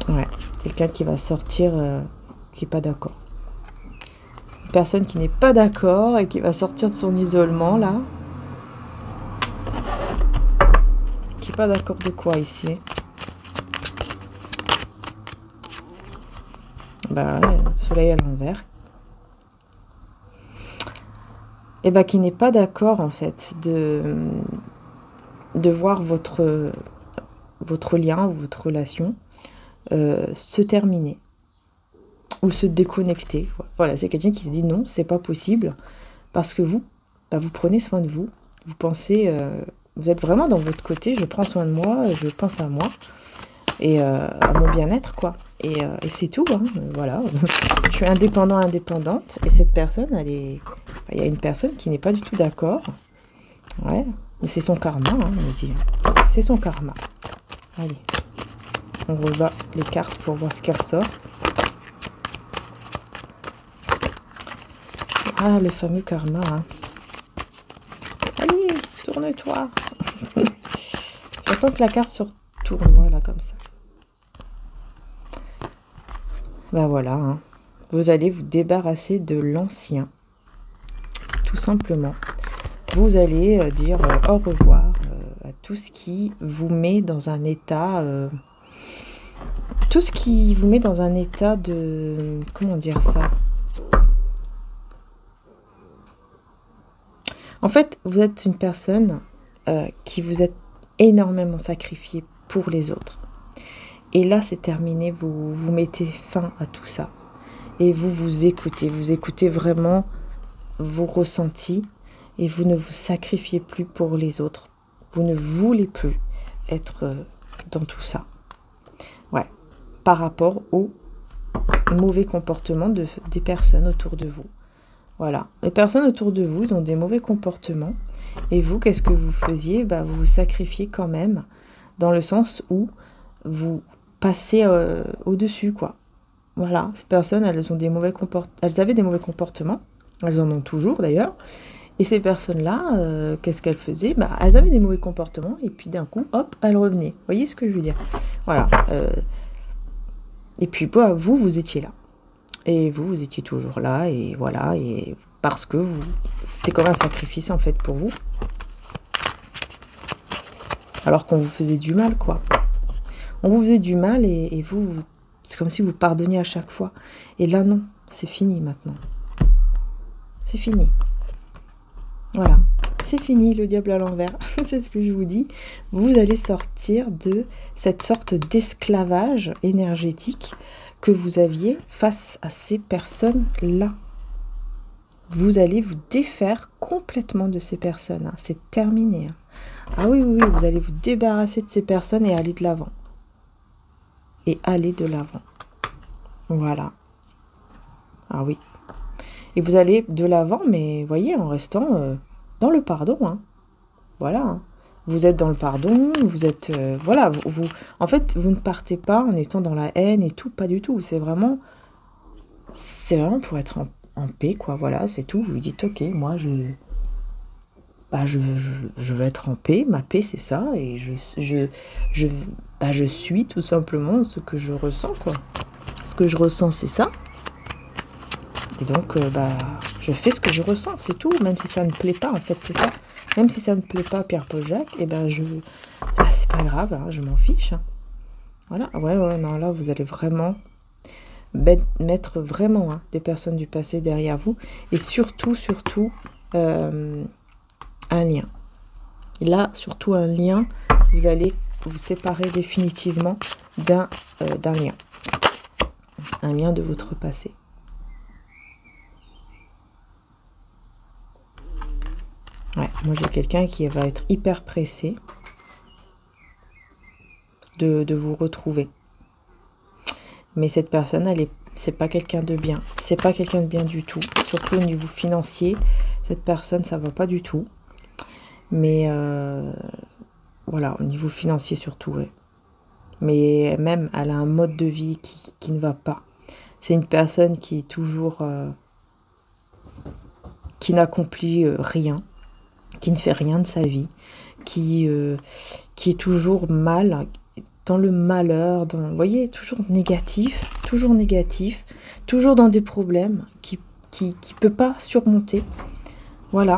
S1: Ouais. Quelqu'un qui va sortir, qui n'est pas d'accord. personne qui n'est pas d'accord et qui va sortir de son isolement, là. Qui n'est pas d'accord de quoi, ici? Bah ouais, le soleil à l'envers. Et bah qui n'est pas d'accord, en fait, de voir votre lien ou votre relation se terminer. Ou se déconnecter. Voilà, c'est quelqu'un qui se dit non, c'est pas possible. Parce que vous, bah, vous prenez soin de vous. Vous pensez, vous êtes vraiment dans votre côté, je prends soin de moi, je pense à moi. Et à mon bien-être, quoi. Et c'est tout, hein, voilà. Je suis indépendante. Et cette personne, elle est... Il y a une personne qui n'est pas du tout d'accord. Ouais, mais c'est son karma, hein, on me dit. C'est son karma. Allez, on rebat les cartes pour voir ce qui ressort. Ah, le fameux karma. Hein. Allez, tourne-toi. J'attends que la carte se retourne, voilà, comme ça. Ben voilà, hein. Vous allez vous débarrasser de l'ancien. Tout simplement. Vous allez dire au revoir à tout ce qui vous met dans un état... tout ce qui vous met dans un état de... Comment dire ça? En fait, vous êtes une personne qui vous êtes énormément sacrifiée pour les autres. Et là, c'est terminé, vous mettez fin à tout ça. Et vous écoutez vraiment vos ressentis et vous ne vous sacrifiez plus pour les autres. Vous ne voulez plus être dans tout ça. Ouais, par rapport au mauvais comportement des personnes autour de vous. Voilà, les personnes autour de vous ont des mauvais comportements. Et vous, qu'est-ce que vous faisiez? Bah, vous vous sacrifiez quand même, dans le sens où vous passez au-dessus, quoi. Voilà, ces personnes, elles avaient des mauvais comportements. Elles en ont toujours, d'ailleurs. Et ces personnes-là, qu'est-ce qu'elles faisaient? Bah, elles avaient des mauvais comportements, et puis d'un coup, hop, elles revenaient. Vous voyez ce que je veux dire? Voilà. Et puis, bah, vous étiez là. Et vous étiez toujours là, et voilà, et parce que c'était comme un sacrifice en fait pour vous. Alors qu'on vous faisait du mal, quoi. On vous faisait du mal et vous c'est comme si vous pardonniez à chaque fois. Et là, non, c'est fini maintenant. C'est fini. Voilà, c'est fini le diable à l'envers. C'est ce que je vous dis. Vous allez sortir de cette sorte d'esclavage énergétique que vous aviez face à ces personnes-là. Vous allez vous défaire complètement de ces personnes. Hein. C'est terminé. Hein. Ah oui, vous allez vous débarrasser de ces personnes et aller de l'avant. Et aller de l'avant. Voilà. Ah oui. Et vous allez de l'avant, mais voyez, en restant dans le pardon. Hein. Voilà. Hein. Vous êtes dans le pardon, vous êtes... voilà, en fait, vous ne partez pas en étant dans la haine et tout, pas du tout. C'est vraiment pour être en paix, quoi. Voilà, c'est tout. Vous dites, ok, moi, je veux être en paix. Ma paix, c'est ça. Et je suis tout simplement ce que je ressens, quoi. Ce que je ressens, c'est ça. Et donc, je fais ce que je ressens, c'est tout. Même si ça ne plaît pas, en fait, c'est ça. Même si ça ne plaît pas à Pierre-Paul Jacques, et c'est pas grave, hein, je m'en fiche. Hein. Voilà, ouais, non, là, vous allez vraiment mettre vraiment des personnes du passé derrière vous. Et surtout, un lien. Et là, surtout un lien, vous allez vous séparer définitivement d'un lien. Un lien de votre passé. Ouais, moi j'ai quelqu'un qui va être hyper pressé de vous retrouver. Mais cette personne, c'est pas quelqu'un de bien. C'est pas quelqu'un de bien du tout. Surtout au niveau financier, cette personne, ça va pas du tout. Mais voilà, au niveau financier surtout, ouais. Mais même, elle a un mode de vie qui ne va pas. C'est une personne qui est toujours... qui n'accomplit rien. Qui ne fait rien de sa vie, qui est toujours mal, dans le malheur, vous voyez, toujours négatif, toujours dans des problèmes, qui qui peut pas surmonter. Voilà.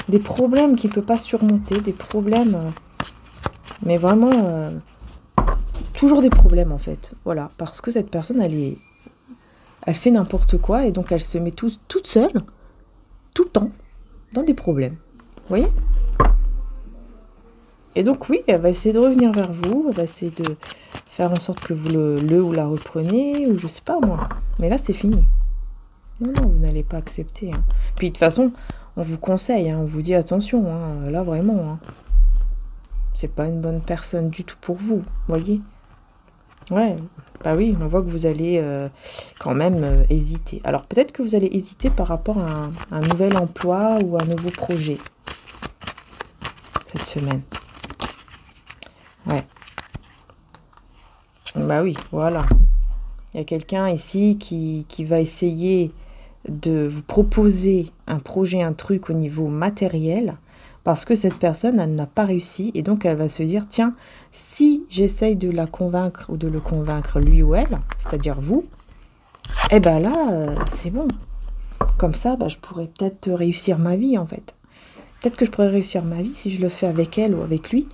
S1: Des problèmes qu'il peut pas surmonter, des problèmes... mais vraiment... toujours des problèmes, en fait. Voilà. Parce que cette personne, elle fait n'importe quoi et donc elle se met toute seule, tout le temps, dans des problèmes. Vous voyez? Et donc oui, elle va essayer de revenir vers vous, elle va essayer de faire en sorte que vous le ou la repreniez, ou je sais pas moi. Mais là, c'est fini. Non, non, vous n'allez pas accepter. Hein. Puis de toute façon, on vous conseille, hein, on vous dit attention, hein, là vraiment. Hein. C'est pas une bonne personne du tout pour vous, voyez? Ouais, bah oui, on voit que vous allez quand même hésiter. Alors peut-être que vous allez hésiter par rapport à un nouvel emploi ou un nouveau projet cette semaine. Ouais. Bah oui, voilà. Il y a quelqu'un ici qui va essayer de vous proposer un projet, un truc au niveau matériel, parce que cette personne, elle n'a pas réussi, et donc elle va se dire, tiens, si j'essaye de la convaincre ou de le convaincre, lui ou elle, c'est-à-dire vous, eh ben là, c'est bon. Comme ça, bah, je pourrais peut-être réussir ma vie, en fait. Peut-être que je pourrais réussir ma vie si je le fais avec elle ou avec lui.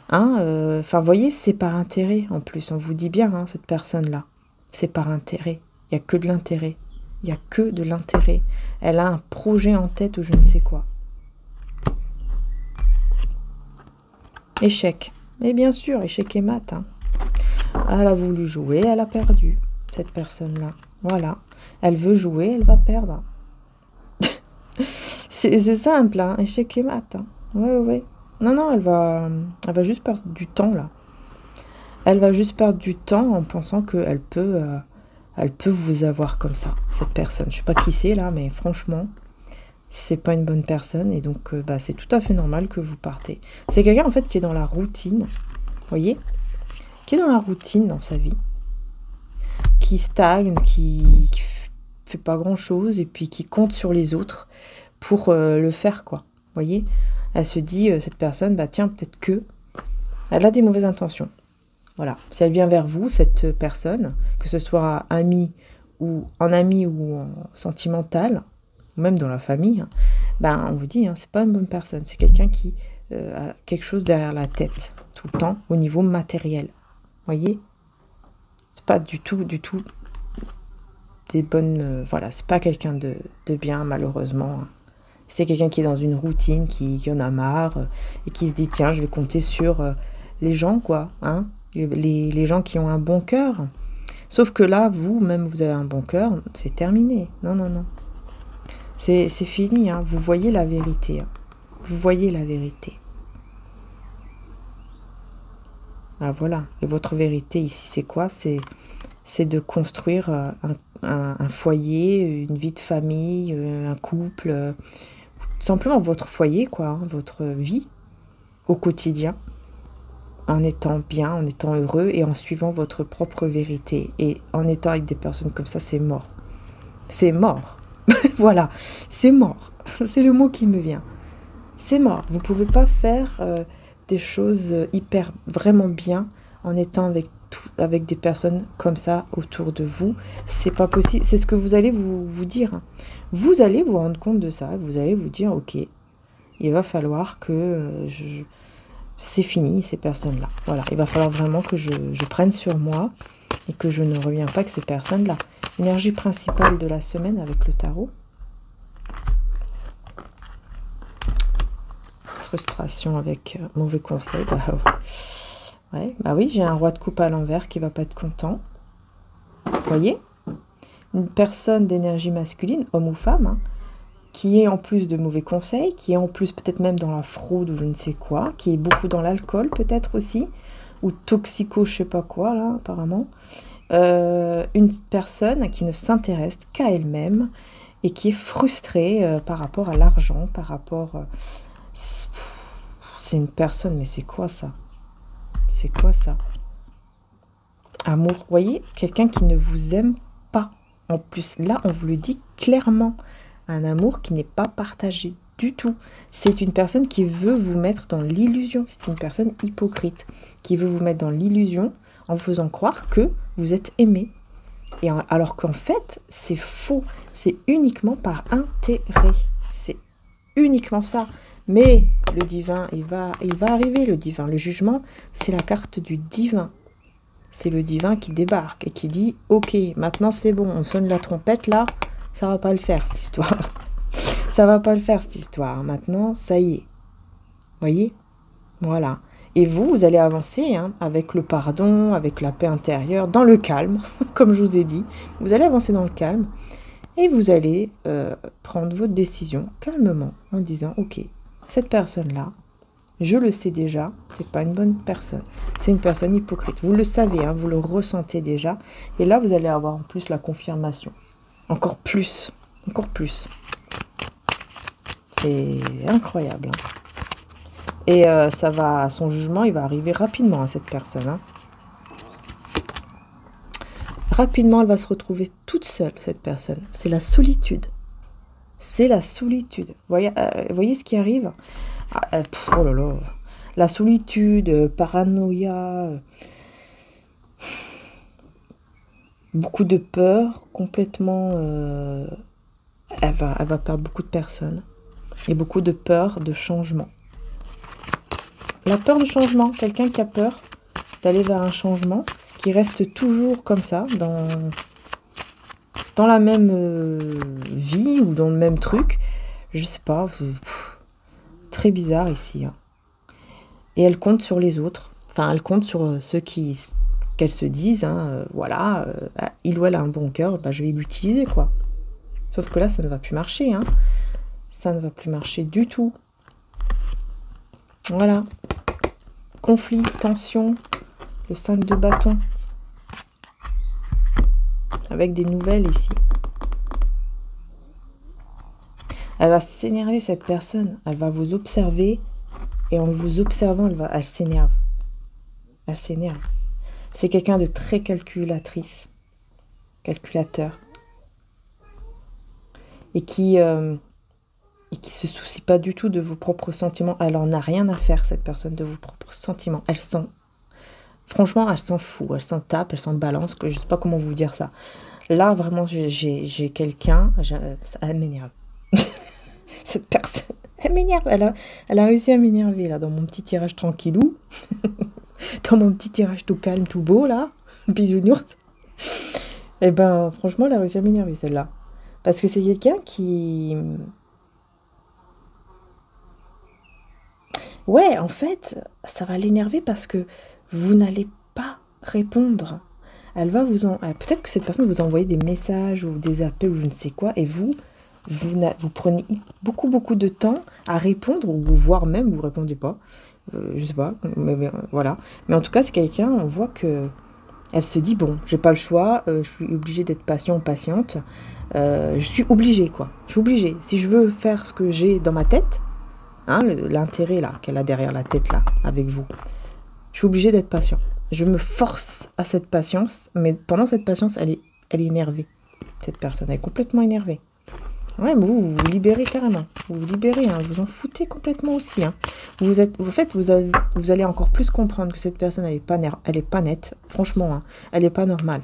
S1: Hein, enfin, vous voyez, c'est par intérêt, en plus. On vous dit bien, hein, cette personne-là. C'est par intérêt. Il n'y a que de l'intérêt. Il n'y a que de l'intérêt. Elle a un projet en tête ou je ne sais quoi. Échec. Et bien sûr, échec et mat. Hein. Elle a voulu jouer, elle a perdu, cette personne-là. Voilà. Elle veut jouer, elle va perdre. C'est simple, hein. Échec et mat. Hein. Ouais. Non, non, elle va juste perdre du temps, là. Elle va juste perdre du temps en pensant qu'elle peut vous avoir comme ça, cette personne. Je sais pas qui c'est, là, mais franchement, c'est pas une bonne personne. Et donc, bah, c'est tout à fait normal que vous partez. C'est quelqu'un, en fait, qui est dans la routine. Vous voyez? Qui est dans la routine dans sa vie. Qui stagne, qui fait pas grand-chose. Et puis, qui compte sur les autres pour le faire, quoi. Vous voyez? Elle se dit, cette personne, bah tiens, peut-être que elle a des mauvaises intentions. Voilà. Si elle vient vers vous, cette personne, que ce soit en ami ou en sentimental, ou même dans la famille, hein, ben on vous dit, hein, c'est pas une bonne personne. C'est quelqu'un qui a quelque chose derrière la tête, tout le temps, au niveau matériel. Voyez? C'est pas du tout des bonnes... voilà, c'est pas quelqu'un de bien, malheureusement. C'est quelqu'un qui est dans une routine, qui en a marre, et qui se dit, tiens, je vais compter sur les gens, quoi, hein, les gens qui ont un bon cœur. Sauf que là, vous-même, vous avez un bon cœur, c'est terminé. Non. C'est fini, hein. Vous voyez la vérité. Hein. Vous voyez la vérité. Ah, voilà. Et votre vérité ici, c'est quoi? C'est de construire un foyer, une vie de famille, un couple... simplement votre foyer, quoi, hein, votre vie au quotidien, en étant bien, en étant heureux et en suivant votre propre vérité. Et en étant avec des personnes comme ça, c'est mort. C'est mort. Voilà, c'est mort. C'est le mot qui me vient. C'est mort. Vous ne pouvez pas faire des choses vraiment bien en étant avec des personnes comme ça autour de vous. C'est pas possible. C'est ce que vous allez vous dire. Vous allez vous rendre compte de ça. Vous allez vous dire, ok, il va falloir que c'est fini, ces personnes-là. Voilà, il va falloir vraiment que je prenne sur moi et que je ne reviens pas avec ces personnes-là. Énergie principale de la semaine avec le tarot. Frustration avec mauvais conseil. Bah oui, j'ai un roi de coupe à l'envers qui va pas être content. Vous voyez? Une personne d'énergie masculine, homme ou femme, hein, qui est en plus de mauvais conseils, qui est en plus peut-être même dans la fraude ou je ne sais quoi, qui est beaucoup dans l'alcool peut-être aussi, ou toxico je sais pas quoi là apparemment. Une personne qui ne s'intéresse qu'à elle-même et qui est frustrée par rapport à l'argent, par rapport... c'est une personne, mais c'est quoi ça? C'est quoi ça? Amour, vous voyez, quelqu'un qui ne vous aime pas. En plus, là, on vous le dit clairement. Un amour qui n'est pas partagé du tout. C'est une personne qui veut vous mettre dans l'illusion. C'est une personne hypocrite qui veut vous mettre dans l'illusion en vous faisant croire que vous êtes aimé. Alors qu'en fait, c'est faux. C'est uniquement par intérêt. C'est uniquement ça. Mais le divin, il va arriver, le divin. Le jugement, c'est la carte du divin. C'est le divin qui débarque et qui dit « Ok, maintenant c'est bon, on sonne la trompette là, ça va pas le faire cette histoire. Ça va pas le faire cette histoire. Maintenant, ça y est. » Voyez? Voilà. Et vous allez avancer avec le pardon, avec la paix intérieure, dans le calme, comme je vous ai dit. Vous allez avancer dans le calme et vous allez prendre votre décision calmement en disant « Ok, cette personne-là, je le sais déjà, c'est pas une bonne personne. C'est une personne hypocrite. » Vous le savez, vous le ressentez déjà. Et là, vous allez avoir en plus la confirmation. Encore plus. Encore plus. C'est incroyable. Et son jugement, il va arriver rapidement à cette personne. Rapidement, elle va se retrouver toute seule, cette personne. C'est la solitude. C'est la solitude. Voyez ce qui arrive? Oh là là. La solitude, paranoïa, beaucoup de peur, complètement... elle va perdre beaucoup de personnes. Et beaucoup de peur de changement. La peur du changement, quelqu'un qui a peur d'aller vers un changement, qui reste toujours comme ça, dans la même vie ou dans le même truc, je sais pas, très bizarre ici. Et elle compte sur les autres, enfin elle compte sur ceux qu'elle se dise, voilà, il ou elle a un bon cœur, je vais l'utiliser quoi. Sauf que là, ça ne va plus marcher, ça ne va plus marcher du tout. Voilà. Conflit, tension, le 5 de bâton. Avec des nouvelles ici. Elle va s'énerver cette personne. Elle va vous observer. Et en vous observant, elle s'énerve. Elle s'énerve. C'est quelqu'un de très calculateur. Et qui se soucie pas du tout de vos propres sentiments. Elle en a rien à faire, cette personne, de vos propres sentiments. Franchement, elle s'en fout. Elle s'en tape, elle s'en balance. Je sais pas comment vous dire ça. Là, vraiment, j'ai quelqu'un... Elle m'énerve. Cette personne, elle m'énerve. Elle a réussi à m'énerver, là, dans mon petit tirage tranquillou. Dans mon petit tirage tout calme, tout beau, là. Bisounours. Et franchement, elle a réussi à m'énerver, celle-là. Parce que c'est quelqu'un qui... Ouais, en fait, ça va l'énerver parce que vous n'allez pas répondre. Peut-être que cette personne vous a envoyé des messages ou des appels ou je ne sais quoi, et vous prenez beaucoup de temps à répondre, ou voire même vous répondez pas. Je sais pas, mais voilà. Mais en tout cas, c'est quelqu'un, on voit que elle se dit, bon, j'ai pas le choix, je suis obligée d'être patiente. Je suis obligée, quoi. Je suis obligée. Si je veux faire ce que j'ai dans ma tête, l'intérêt là qu'elle a derrière la tête là avec vous, je suis obligée d'être patient. Je me force à cette patience, mais pendant cette patience, elle est énervée. Cette personne, elle est complètement énervée. Ouais, mais vous libérez carrément. Vous vous libérez, vous en foutez complètement aussi. Vous allez encore plus comprendre que cette personne, elle est pas nette. Franchement, elle est pas normale.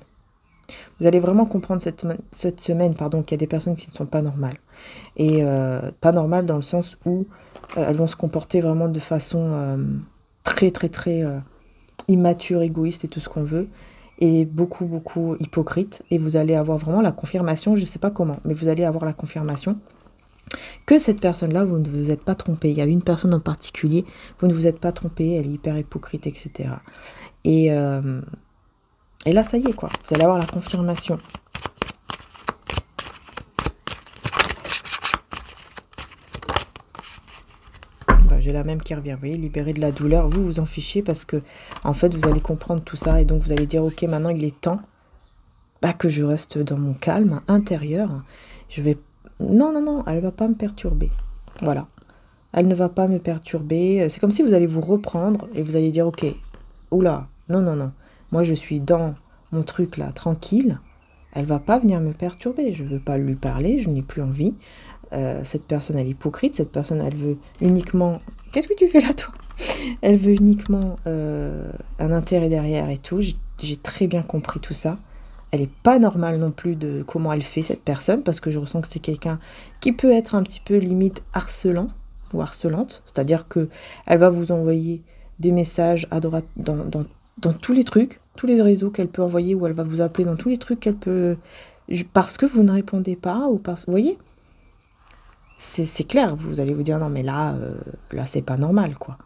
S1: Vous allez vraiment comprendre cette semaine, qu'il y a des personnes qui ne sont pas normales. Et pas normales dans le sens où elles vont se comporter vraiment de façon très immature, égoïste et tout ce qu'on veut. Et beaucoup hypocrite. Et vous allez avoir vraiment la confirmation, je ne sais pas comment, mais vous allez avoir la confirmation que cette personne-là, vous ne vous êtes pas trompé. Il y a une personne en particulier, vous ne vous êtes pas trompé, elle est hyper hypocrite, etc. Et là, ça y est, quoi. Vous allez avoir la confirmation. J'ai la même qui revient, vous voyez, libérer de la douleur. Vous en fichez parce que, en fait, vous allez comprendre tout ça. Et donc, vous allez dire, ok, maintenant, il est temps que je reste dans mon calme intérieur. Non, elle ne va pas me perturber. Voilà. Elle ne va pas me perturber. C'est comme si vous allez vous reprendre et vous allez dire, ok, oula, non. Moi, je suis dans mon truc là, tranquille. Elle va pas venir me perturber. Je veux pas lui parler. Je n'ai plus envie. Cette personne, elle est hypocrite. Cette personne, elle veut uniquement... Qu'est-ce que tu fais là, toi? Elle veut uniquement un intérêt derrière et tout. J'ai très bien compris tout ça. elle n'est pas normale non plus de comment elle fait cette personne, parce que je ressens que c'est quelqu'un qui peut être un petit peu limite harcelant ou harcelante, c'est-à-dire que elle va vous envoyer des messages à droite dans tous les trucs, tous les réseaux qu'elle peut envoyer, ou elle va vous appeler dans tous les trucs qu'elle peut, parce que vous ne répondez pas, ou parce, vous voyez, c'est clair, vous allez vous dire non mais là c'est pas normal quoi.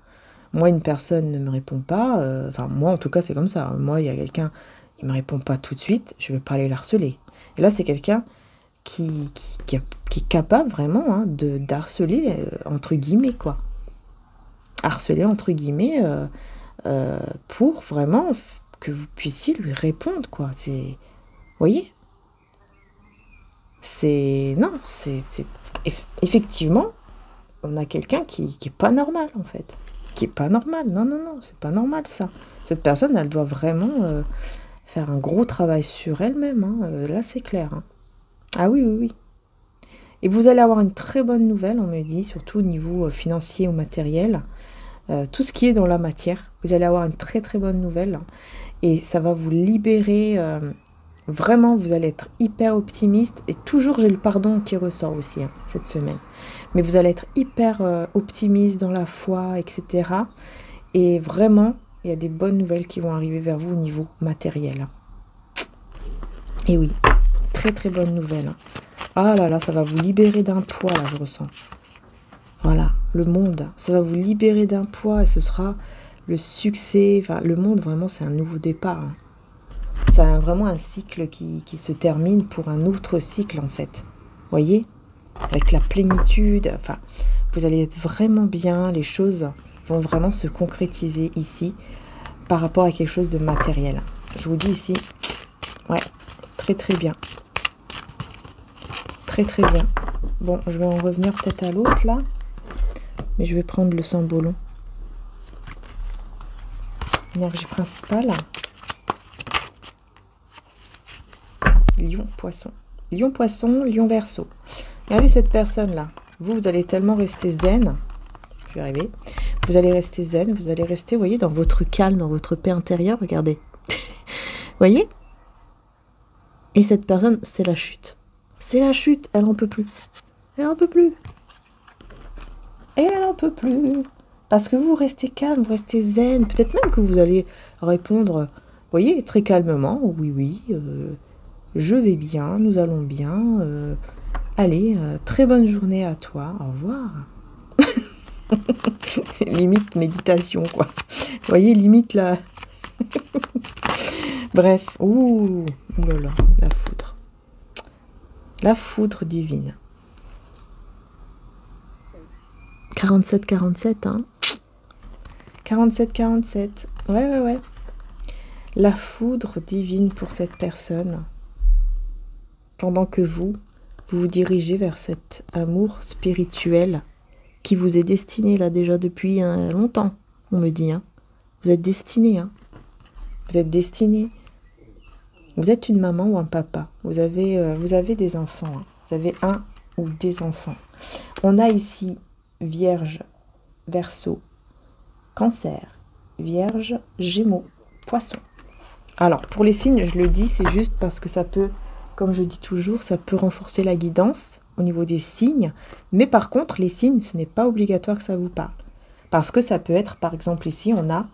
S1: Moi une personne ne me répond pas, enfin moi en tout cas c'est comme ça, moi il y a quelqu'un, il me répond pas tout de suite, je vais pas aller le harceler. Et là c'est quelqu'un qui est capable vraiment hein, d'harceler entre guillemets quoi. Harceler entre guillemets pour vraiment que vous puissiez lui répondre quoi. C'est, vous voyez, c'est non, c'est effectivement on a quelqu'un qui est pas normal en fait, qui est pas normal. Non non non, c'est pas normal ça. Cette personne elle doit vraiment faire un gros travail sur elle-même. Hein. Là c'est clair. Hein. Ah oui oui oui. Et vous allez avoir une très bonne nouvelle, on me dit, surtout au niveau financier ou matériel. Tout ce qui est dans la matière, vous allez avoir une très très bonne nouvelle. Et ça va vous libérer, vraiment, vous allez être hyper optimiste. Et toujours, j'ai le pardon qui ressort aussi, hein, cette semaine. Mais vous allez être hyper optimiste dans la foi, etc. Et vraiment, il y a des bonnes nouvelles qui vont arriver vers vous au niveau matériel. Hein. Et oui, très très bonne nouvelle. Hein. Ah là là, ça va vous libérer d'un poids, là, je ressens. Voilà, le monde, ça va vous libérer d'un poids et ce sera le succès. Enfin, le monde, vraiment, c'est un nouveau départ. Hein. C'est vraiment un cycle qui se termine pour un autre cycle, en fait. Voyez, avec la plénitude. Enfin, vous allez être vraiment bien. Les choses vont vraiment se concrétiser ici par rapport à quelque chose de matériel. Je vous dis ici, ouais, très très bien. Très très bien. Bon, je vais en revenir peut-être à l'autre là. Mais je vais prendre le symbolon. Énergie principale. Lion, poisson. Lion, poisson, lion, verseau. Regardez cette personne-là. Vous allez tellement rester zen. Je vais arriver. Vous allez rester zen. Vous allez rester, vous voyez, dans votre calme, dans votre paix intérieure. Regardez. Vous voyez? Et cette personne, c'est la chute. C'est la chute. Elle n'en peut plus. Elle n'en peut plus. Et elle n'en peut plus. Parce que vous restez calme, vous restez zen. Peut-être même que vous allez répondre, vous voyez, très calmement. Oui, oui, je vais bien, nous allons bien. Allez, très bonne journée à toi. Au revoir. C'est limite méditation, quoi. Vous voyez, limite là. Bref. Ouh là là, la foudre. La foudre divine. 47-47, hein. 47-47. Ouais. La foudre divine pour cette personne. Pendant que vous vous dirigez vers cet amour spirituel qui vous est destiné là déjà depuis longtemps, on me dit. Hein. Vous êtes destiné. Hein. Vous êtes destiné. Vous êtes une maman ou un papa. Vous avez des enfants. Hein. Vous avez un ou des enfants. On a ici Vierge, Verseau, Cancer, Vierge, Gémeaux, Poisson. Alors, pour les signes, je le dis, c'est juste parce que ça peut, comme je dis toujours, ça peut renforcer la guidance au niveau des signes. Mais par contre, les signes, ce n'est pas obligatoire que ça vous parle. Parce que ça peut être, par exemple, ici, on a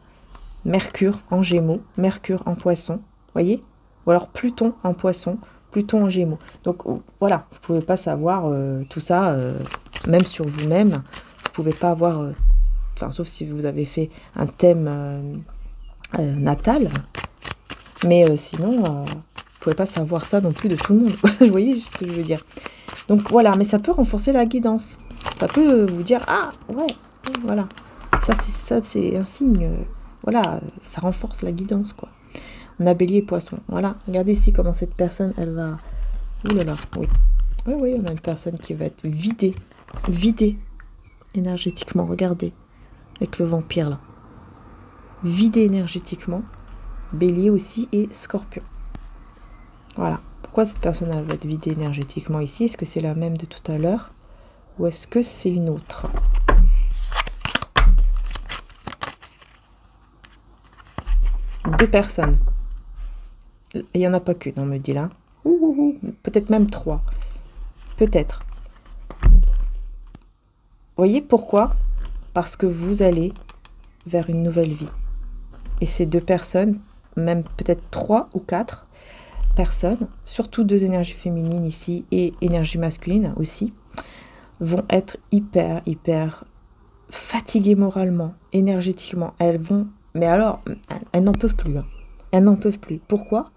S1: Mercure en Gémeaux, Mercure en Poisson, voyez? Ou alors Pluton en Poisson, Pluton en Gémeaux. Donc, voilà, vous ne pouvez pas savoir tout ça, même sur vous-même. Vous ne pouvez pas avoir, sauf si vous avez fait un thème natal. Mais sinon, vous ne pouvez pas savoir ça non plus de tout le monde. Vous voyez ce que je veux dire? Donc voilà, mais ça peut renforcer la guidance. Ça peut vous dire, ah ouais, voilà. Ça c'est un signe. Voilà, ça renforce la guidance, quoi. On a Bélier et Poisson. Voilà, regardez ici comment cette personne, elle va... Ouh là là, oui. Oui, on a une personne qui va être vidée énergétiquement. Regardez, avec le vampire, là. Vidée énergétiquement. Bélier aussi et Scorpion. Voilà. Pourquoi cette personne elle va être vidée énergétiquement ici? Est-ce que c'est la même de tout à l'heure? Ou est-ce que c'est une autre? Deux personnes. Il n'y en a pas qu'une, on me dit là. Peut-être même 3. Peut-être. Voyez pourquoi? Parce que vous allez vers une nouvelle vie. Et ces 2 personnes, même peut-être 3 ou 4 personnes, surtout 2 énergies féminines ici et énergie masculine aussi, vont être hyper fatiguées moralement, énergétiquement. Elles vont, mais alors, elles n'en peuvent plus. Hein. Elles n'en peuvent plus. Pourquoi?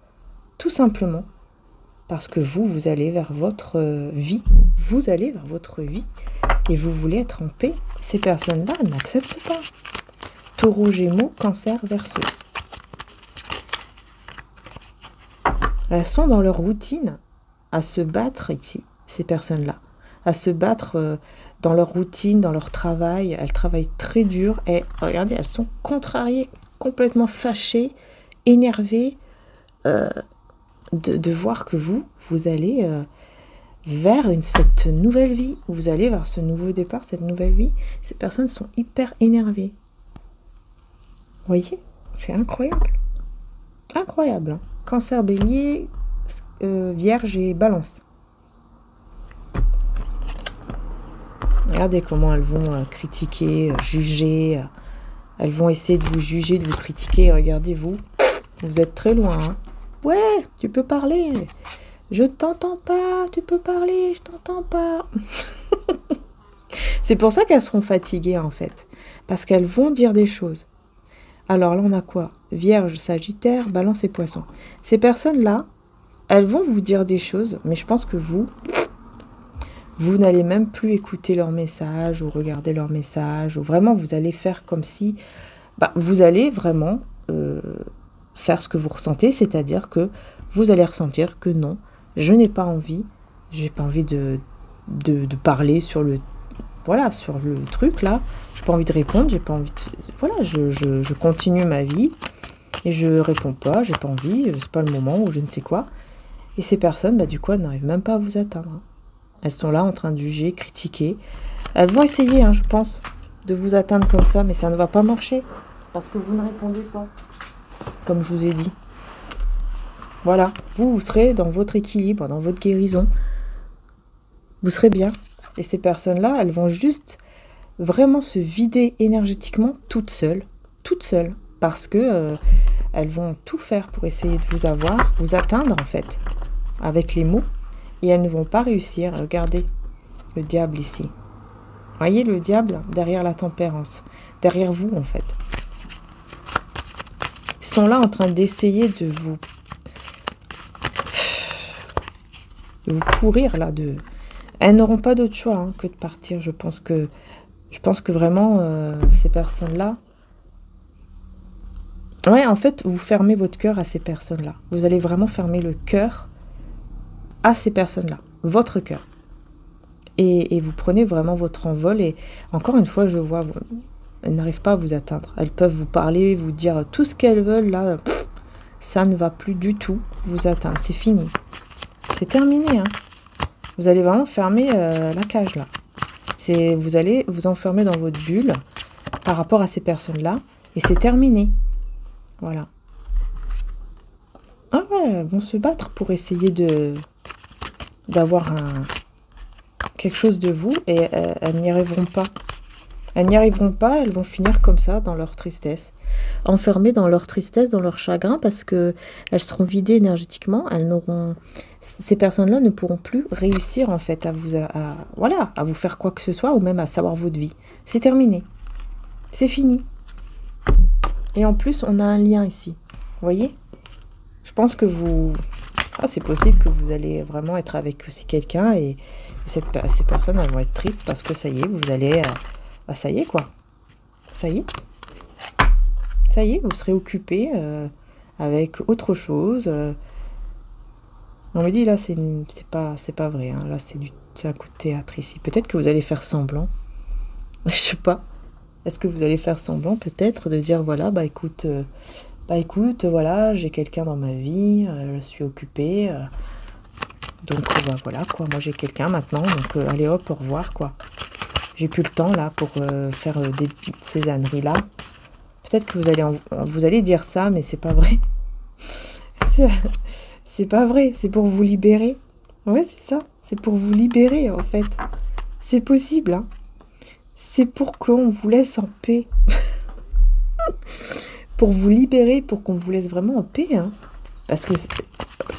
S1: Tout simplement parce que vous allez vers votre vie. Vous allez vers votre vie et vous voulez être en paix. Ces personnes-là n'acceptent pas. Taureau, Gémeaux, Cancer, Verseau. Elles sont dans leur routine à se battre ici, ces personnes-là. À se battre dans leur routine, dans leur travail. Elles travaillent très dur et regardez, elles sont contrariées, complètement fâchées, énervées de voir que vous allez vers cette nouvelle vie. Vous allez vers ce nouveau départ, cette nouvelle vie. Ces personnes sont hyper énervées. Vous voyez? C'est incroyable. Incroyable. Hein. Cancer, Bélier, Vierge et Balance. Regardez comment elles vont critiquer, juger. Elles vont essayer de vous juger, de vous critiquer. Regardez, vous êtes très loin. Hein. Ouais, tu peux parler. Je t'entends pas, tu peux parler, je t'entends pas. C'est pour ça qu'elles seront fatiguées en fait. Parce qu'elles vont dire des choses. Alors là, on a quoi? Vierge, Sagittaire, Balance et Poisson. Ces personnes-là, elles vont vous dire des choses, mais je pense que vous n'allez même plus écouter leurs messages ou regarder leurs messages. Ou vraiment, vous allez faire comme si... vous allez vraiment faire ce que vous ressentez, c'est-à-dire que vous allez ressentir que non, je n'ai pas envie, j'ai pas envie de parler sur le... Voilà, sur le truc là, j'ai pas envie de répondre, j'ai pas envie de... Voilà, je continue ma vie et je réponds pas, j'ai pas envie, c'est pas le moment ou je ne sais quoi. Et ces personnes, du coup, elles n'arrivent même pas à vous atteindre. Elles sont là en train de juger, critiquer. Elles vont essayer, je pense, de vous atteindre comme ça, mais ça ne va pas marcher parce que vous ne répondez pas, comme je vous ai dit. Voilà, vous serez dans votre équilibre, dans votre guérison. Vous serez bien. Et ces personnes-là, elles vont juste vraiment se vider énergétiquement toutes seules, parce que elles vont tout faire pour essayer de vous avoir, vous atteindre en fait, avec les mots, et elles ne vont pas réussir. Regardez le diable ici. Voyez le diable derrière la tempérance, derrière vous en fait. Ils sont là en train d'essayer de vous pourrir là, Elles n'auront pas d'autre choix que de partir. Je pense que vraiment, ces personnes-là... Ouais, en fait, vous fermez votre cœur à ces personnes-là. Vous allez vraiment fermer le cœur à ces personnes-là. Votre cœur. Et vous prenez vraiment votre envol. Et encore une fois, je vois, elles n'arrivent pas à vous atteindre. Elles peuvent vous parler, vous dire tout ce qu'elles veulent. Là, ça ne va plus du tout vous atteindre. C'est fini. C'est terminé, Vous allez vraiment fermer la cage, là. Vous allez vous enfermer dans votre bulle par rapport à ces personnes-là. Et c'est terminé. Voilà. Ah ouais, elles vont se battre pour essayer d'avoir quelque chose de vous. Et elles n'y arriveront pas. Elles n'y arriveront pas, elles vont finir comme ça, dans leur tristesse. Enfermées dans leur tristesse, dans leur chagrin, parce que elles seront vidées énergétiquement. Ces personnes-là ne pourront plus réussir, en fait, à vous faire quoi que ce soit, ou même à savoir votre vie. C'est terminé. C'est fini. Et en plus, on a un lien ici. Vous voyez? Je pense que c'est possible que vous allez vraiment être avec aussi quelqu'un, et ces personnes, elles vont être tristes, parce que ça y est, vous allez... ça y est, quoi. Ça y est. Ça y est, vous serez occupé avec autre chose. On me dit, là, c'est pas vrai. Là, c'est un coup de théâtre ici. Peut-être que vous allez faire semblant. Je sais pas. Est-ce que vous allez faire semblant, peut-être, de dire, voilà, écoute, voilà, j'ai quelqu'un dans ma vie, je suis occupée. Donc, voilà, quoi. Moi, j'ai quelqu'un maintenant. Donc, allez, hop, au revoir, quoi. J'ai plus le temps, là, pour faire ces âneries-là. Peut-être que vous allez dire ça, mais c'est pas vrai. C'est pas vrai, c'est pour vous libérer. Ouais, c'est ça. C'est pour vous libérer, en fait. C'est possible, hein. C'est pour qu'on vous laisse en paix. Pour vous libérer, pour qu'on vous laisse vraiment en paix, hein. Parce que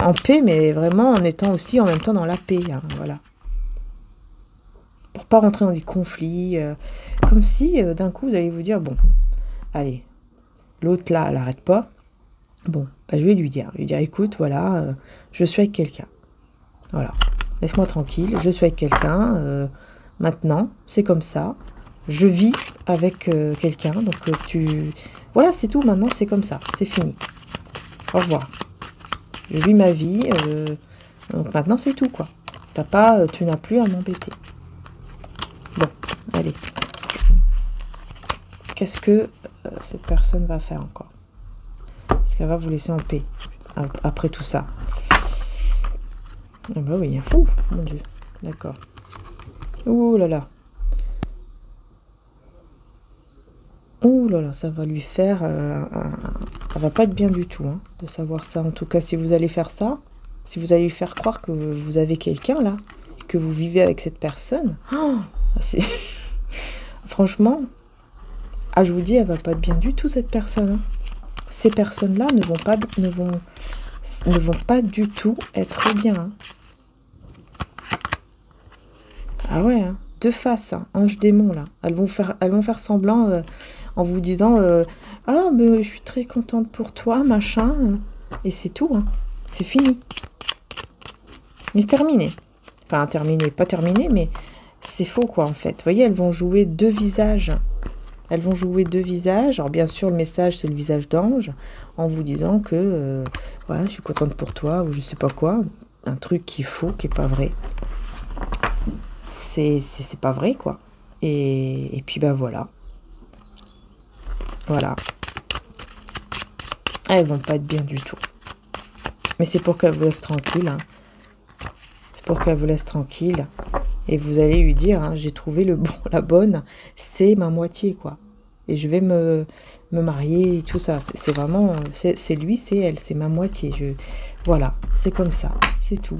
S1: en paix, mais vraiment en étant aussi en même temps dans la paix, hein, voilà. Pour pas rentrer dans des conflits, comme si d'un coup vous allez vous dire, bon, allez, l'autre là, elle arrête pas. Bon, bah, je vais lui dire, écoute, voilà, je suis avec quelqu'un. Voilà, laisse-moi tranquille, je suis avec quelqu'un, maintenant, c'est comme ça. Je vis avec quelqu'un, donc voilà, c'est tout, maintenant c'est comme ça, c'est fini. Au revoir. Je vis ma vie, donc maintenant c'est tout, quoi. Tu n'as plus à m'embêter. Bon, allez. Qu'est-ce que cette personne va faire encore? Est-ce qu'elle va vous laisser en paix après tout ça? Ah bah oui, ouh, mon Dieu, d'accord. Ouh là là. Ouh là là, ça va lui faire... ça va pas être bien du tout, hein, de savoir ça. En tout cas, si vous allez faire ça, si vous allez lui faire croire que vous avez quelqu'un, là, que vous vivez avec cette personne, franchement, je vous dis, elle va pas être bien du tout, cette personne. Hein. Ces personnes-là ne vont pas du tout être bien. Hein. Ah ouais, hein. Deux faces, hein, ange démon, là. Elles vont faire semblant en vous disant ah, mais je suis très contente pour toi, machin. Et c'est tout, hein. C'est fini. Et terminé. Enfin, terminé, pas terminé, mais c'est faux, quoi, en fait. Vous voyez, elles vont jouer deux visages. Elles vont jouer deux visages. Alors, bien sûr, le message, c'est le visage d'ange, en vous disant que, voilà, je suis contente pour toi, ou je sais pas quoi. Un truc qui est faux, qui est pas vrai. C'est pas vrai, quoi. Et puis, bah, voilà. Voilà. Elles vont pas être bien du tout. Mais c'est pour qu'elle vous laisse tranquille. Hein. C'est pour qu'elle vous laisse tranquille. Et vous allez lui dire, hein, j'ai trouvé la bonne, c'est ma moitié, quoi. Et je vais me marier et tout ça. C'est vraiment, c'est lui, c'est elle, c'est ma moitié. Voilà, c'est comme ça, c'est tout.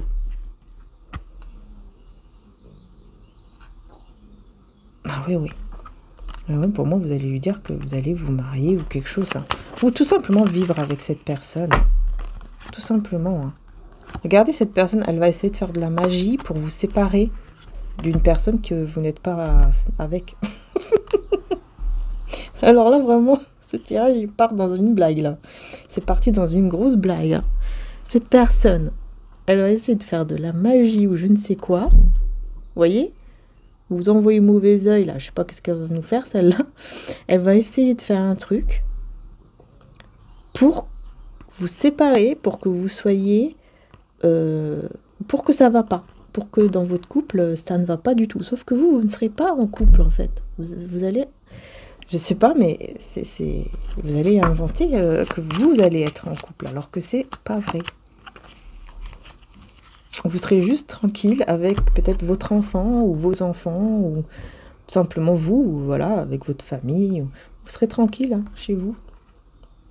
S1: Ah oui, oui. Pour moi, vous allez lui dire que vous allez vous marier ou quelque chose. Hein. Ou tout simplement vivre avec cette personne. Tout simplement. Hein. Regardez, cette personne, elle va essayer de faire de la magie pour vous séparer d'une personne que vous n'êtes pas avec. Alors là, vraiment, ce tirage, il part dans une blague, là. C'est parti dans une grosse blague. Hein. Cette personne, elle va essayer de faire de la magie ou je ne sais quoi. Vous voyez ? Vous envoyez mauvais œil, là. Je sais pas qu'est-ce qu'elle va nous faire, celle-là. Elle va essayer de faire un truc pour vous séparer, pour que vous soyez... pour que ça va pas. Pour que dans votre couple, ça ne va pas du tout. Sauf que vous ne serez pas en couple, en fait. Vous allez... Je sais pas, mais vous allez inventer que vous allez être en couple, alors que c'est pas vrai. Vous serez juste tranquille avec peut-être votre enfant ou vos enfants ou tout simplement vous, ou voilà, avec votre famille. Vous serez tranquille hein, chez vous.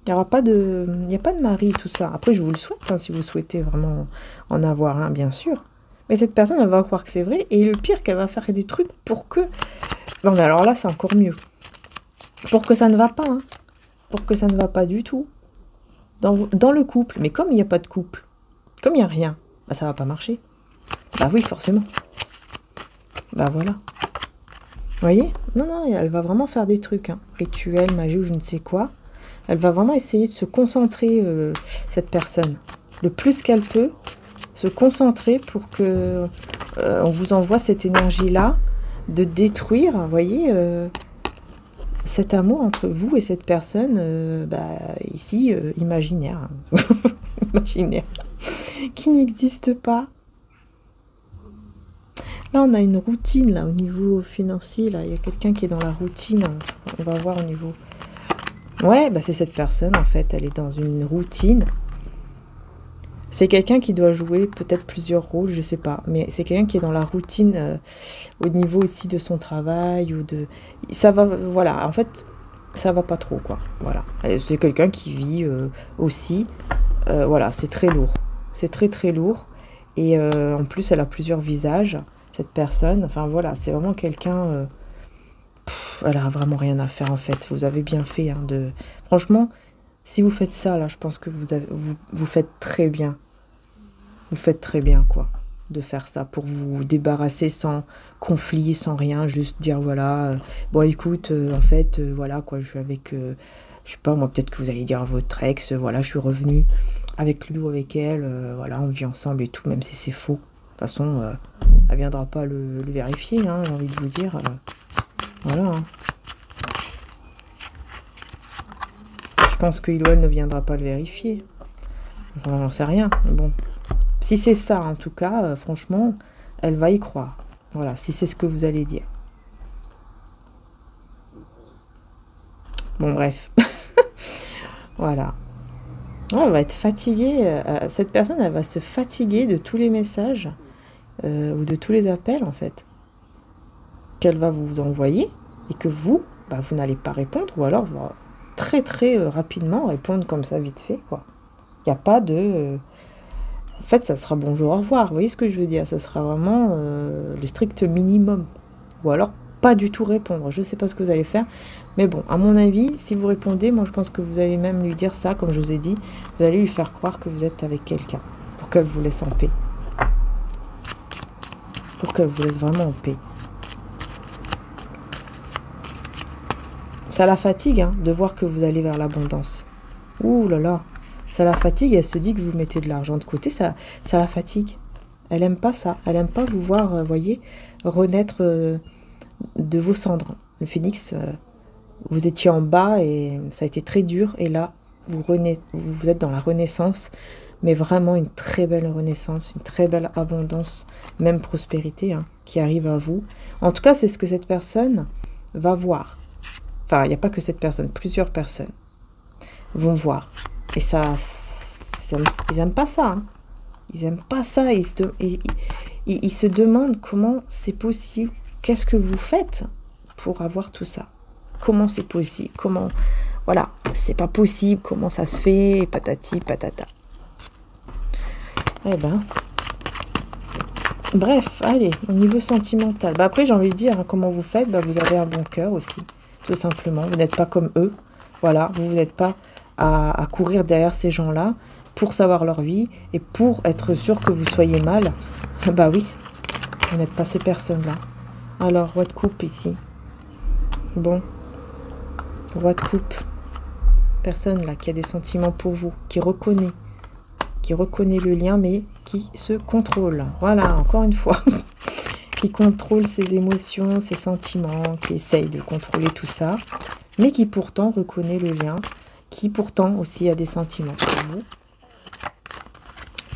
S1: Il n'y a pas de mari, tout ça. Après, je vous le souhaite, hein, si vous souhaitez vraiment en avoir un, bien sûr. Mais cette personne, elle va croire que c'est vrai. Et le pire, qu'elle va faire des trucs pour que... Non, mais alors là, c'est encore mieux. Pour que ça ne va pas. Hein. Pour que ça ne va pas du tout. Dans le couple. Mais comme il n'y a pas de couple, comme il n'y a rien, bah, ça va pas marcher. Bah oui, forcément. Bah voilà. Vous voyez? Non, elle va vraiment faire des trucs. Hein. Rituel, magie ou je ne sais quoi. Elle va vraiment essayer de se concentrer, cette personne. Le plus qu'elle peut, se concentrer pour que on vous envoie cette énergie-là de détruire, vous voyez, cet amour entre vous et cette personne, ici, imaginaire. Imaginaire. Qui n'existe pas. Là, on a une routine, là, au niveau financier, là. Il y a quelqu'un qui est dans la routine. On va voir au niveau... Ouais, bah c'est cette personne, en fait. Elle est dans une routine. C'est quelqu'un qui doit jouer peut-être plusieurs rôles, je sais pas. Mais c'est quelqu'un qui est dans la routine au niveau aussi de son travail ou de... Ça va, voilà. En fait, ça va pas trop, quoi. Voilà. C'est quelqu'un qui vit aussi. Voilà, c'est très lourd. C'est très très lourd. Et en plus, elle a plusieurs visages, cette personne. Enfin voilà, c'est vraiment quelqu'un... elle a vraiment rien à faire en fait. Vous avez bien fait hein, de... Franchement, si vous faites ça, là, je pense que vous faites très bien. Vous faites très bien, quoi, de faire ça pour vous débarrasser sans conflit, sans rien, juste dire voilà, bon écoute, en fait, voilà quoi, je suis avec, je sais pas moi, peut-être que vous allez dire à votre ex, voilà, je suis revenue avec lui ou avec elle, voilà, on vit ensemble et tout, même si c'est faux. De toute façon, elle viendra pas le vérifier, hein, j'ai envie de vous dire, voilà. Hein. Je pense que il ou elle ne viendra pas le vérifier. Enfin, j'en sais rien, mais bon. Si c'est ça, en tout cas, franchement, elle va y croire. Voilà, si c'est ce que vous allez dire. Bon, bref. Voilà. Elle va être fatiguée. Cette personne, elle va se fatiguer de tous les messages ou de tous les appels, en fait, qu'elle va vous envoyer et que vous, bah, vous n'allez pas répondre ou alors très, très rapidement répondre comme ça, vite fait, quoi. Il n'y a pas de... En fait, ça sera bonjour, au revoir. Vous voyez ce que je veux dire? Ça sera vraiment le strict minimum. Ou alors, pas du tout répondre. Je ne sais pas ce que vous allez faire. Mais bon, à mon avis, si vous répondez, moi, je pense que vous allez même lui dire ça, comme je vous ai dit. Vous allez lui faire croire que vous êtes avec quelqu'un. Pour qu'elle vous laisse en paix. Pour qu'elle vous laisse vraiment en paix. Ça la fatigue, hein, de voir que vous allez vers l'abondance. Ouh là là. Ça la fatigue, elle se dit que vous mettez de l'argent de côté, ça la fatigue. Elle aime pas ça. Elle aime pas vous voir, voyez, renaître de vos cendres. Le phénix, vous étiez en bas et ça a été très dur. Et là, vous êtes dans la renaissance, mais vraiment une très belle renaissance, une très belle abondance, même prospérité hein, qui arrive à vous. En tout cas, c'est ce que cette personne va voir. Enfin, il n'y a pas que cette personne, plusieurs personnes vont voir. Et ça, ils n'aiment pas ça. Hein. Ils n'aiment pas ça. Ils se demandent comment c'est possible. Qu'est-ce que vous faites pour avoir tout ça? Comment c'est possible? Comment... Voilà, c'est pas possible. Comment ça se fait? Patati, patata. Eh ben... Bref, allez, au niveau sentimental. Bah après, j'ai envie de dire, hein, comment vous faites? Bah, vous avez un bon cœur aussi, tout simplement. Vous n'êtes pas comme eux. Voilà, vous n'êtes pas... À courir derrière ces gens-là pour savoir leur vie et pour être sûr que vous soyez mal. Bah oui, vous n'êtes pas ces personnes-là. Alors, votre couple ici. Bon, votre couple. Personne là qui a des sentiments pour vous, qui reconnaît le lien, mais qui se contrôle. Voilà, encore une fois. Qui contrôle ses émotions, ses sentiments, qui essaye de contrôler tout ça, mais qui pourtant reconnaît le lien, qui pourtant aussi a des sentiments pour vous.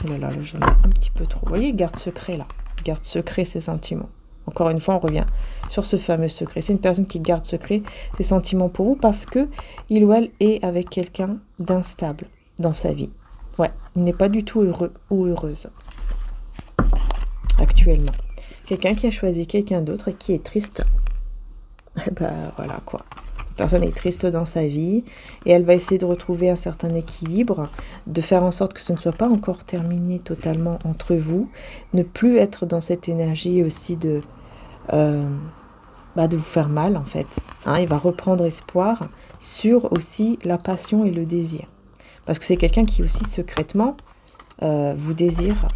S1: Oh là là, j'en ai un petit peu trop. Vous voyez, garde secret là. Garde secret ses sentiments. Encore une fois, on revient sur ce fameux secret. C'est une personne qui garde secret ses sentiments pour vous parce que il ou elle est avec quelqu'un d'instable dans sa vie. Ouais, il n'est pas du tout heureux ou heureuse actuellement. Quelqu'un qui a choisi quelqu'un d'autre et qui est triste. Et ben voilà quoi. Personne est triste dans sa vie et elle va essayer de retrouver un certain équilibre, de faire en sorte que ce ne soit pas encore terminé totalement entre vous, ne plus être dans cette énergie aussi de vous faire mal en fait. Hein, il va reprendre espoir sur aussi la passion et le désir. Parce que c'est quelqu'un qui aussi secrètement vous désire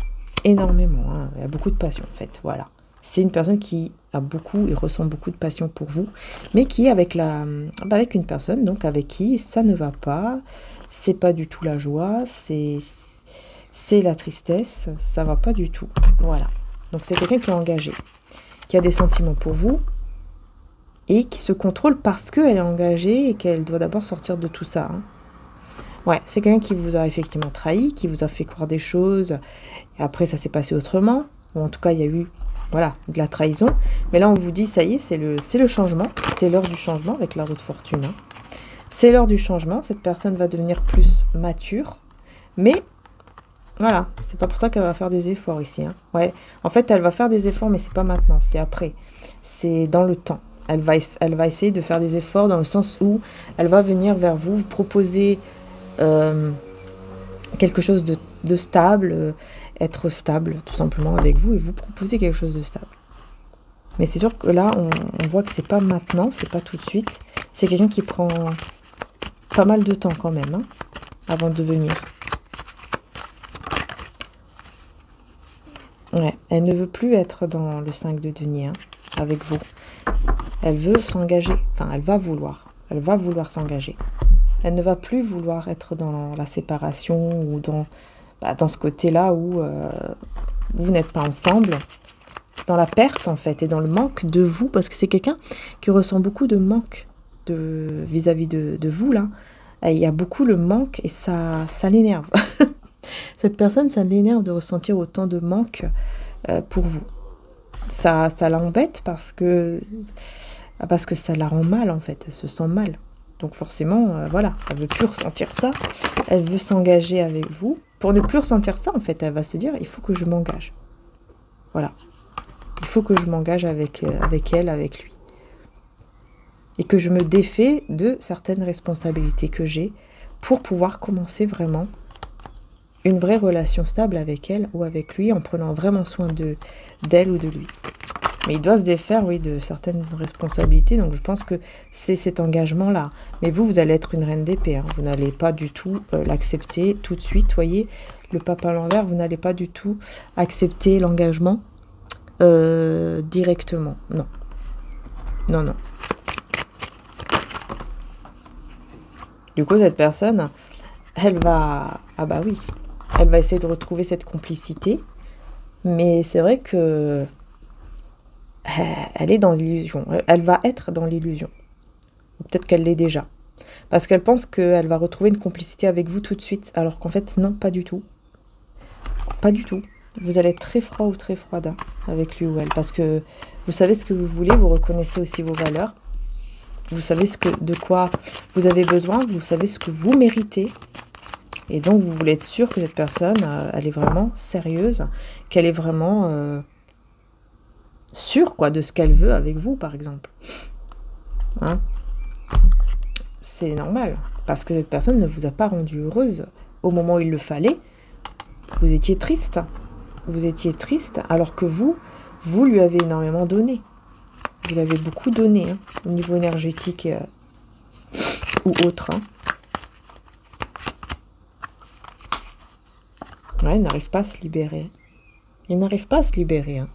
S1: énormément. Hein. Il y a beaucoup de passion en fait, voilà. C'est une personne qui a beaucoup et ressent beaucoup de passion pour vous, mais qui est avec une personne donc avec qui ça ne va pas, c'est pas du tout la joie, c'est la tristesse, ça va pas du tout. Voilà. Donc c'est quelqu'un qui est engagé, qui a des sentiments pour vous et qui se contrôle parce qu'elle est engagée et qu'elle doit d'abord sortir de tout ça. Hein. Ouais, c'est quelqu'un qui vous a effectivement trahi, qui vous a fait croire des choses et après ça s'est passé autrement. Ou en tout cas, il y a eu voilà, de la trahison. Mais là, on vous dit, ça y est, c'est le changement. C'est l'heure du changement avec la roue de fortune. Hein. C'est l'heure du changement. Cette personne va devenir plus mature. Mais, voilà, c'est pas pour ça qu'elle va faire des efforts ici. Hein. Ouais, en fait, elle va faire des efforts, mais c'est pas maintenant, c'est après. C'est dans le temps. Elle va essayer de faire des efforts dans le sens où elle va venir vers vous, vous proposer quelque chose de de stable, être stable tout simplement avec vous et vous proposer quelque chose de stable. Mais c'est sûr que là, on voit que c'est pas maintenant, c'est pas tout de suite. C'est quelqu'un qui prend pas mal de temps quand même, hein, avant de venir. Ouais, elle ne veut plus être dans le 5 de denier, hein, avec vous. Elle veut s'engager, enfin elle va vouloir s'engager. Elle ne va plus vouloir être dans la séparation ou dans ce côté-là où vous n'êtes pas ensemble, dans la perte en fait et dans le manque de vous, parce que c'est quelqu'un qui ressent beaucoup de manque vis-à-vis de vous là. Il y a beaucoup le manque et ça l'énerve. Cette personne, ça l'énerve de ressentir autant de manque pour vous. Ça l'embête parce que ça la rend mal en fait, elle se sent mal. Donc forcément, voilà, elle veut plus ressentir ça, elle veut s'engager avec vous. Pour ne plus ressentir ça, en fait, elle va se dire, il faut que je m'engage. Voilà, il faut que je m'engage avec elle, avec lui. Et que je me défais de certaines responsabilités que j'ai pour pouvoir commencer vraiment une vraie relation stable avec elle ou avec lui en prenant vraiment soin d'elle ou de lui. Mais il doit se défaire, oui, de certaines responsabilités. Donc, je pense que c'est cet engagement-là. Mais vous allez être une reine d'épée. Hein. Vous n'allez pas du tout l'accepter tout de suite. Voyez, le pape à l'envers, vous n'allez pas du tout accepter l'engagement directement. Non. Non, non. Du coup, cette personne, elle va... Ah bah oui. Elle va essayer de retrouver cette complicité. Mais c'est vrai que... elle est dans l'illusion. Elle va être dans l'illusion. Peut-être qu'elle l'est déjà. Parce qu'elle pense qu'elle va retrouver une complicité avec vous tout de suite. Alors qu'en fait, non, pas du tout. Pas du tout. Vous allez être très froid ou très froide hein, avec lui ou elle. Parce que vous savez ce que vous voulez, vous reconnaissez aussi vos valeurs. Vous savez de quoi vous avez besoin, vous savez ce que vous méritez. Et donc, vous voulez être sûr que cette personne, elle est vraiment sérieuse, qu'elle est vraiment... sûre quoi, de ce qu'elle veut avec vous, par exemple. Hein? C'est normal, parce que cette personne ne vous a pas rendu heureuse au moment où il le fallait. Vous étiez triste. Vous étiez triste, alors que vous lui avez énormément donné. Vous l'avez beaucoup donné, hein, au niveau énergétique ou autre. Hein. Ouais, il n'arrive pas à se libérer. Il n'arrive pas à se libérer, hein.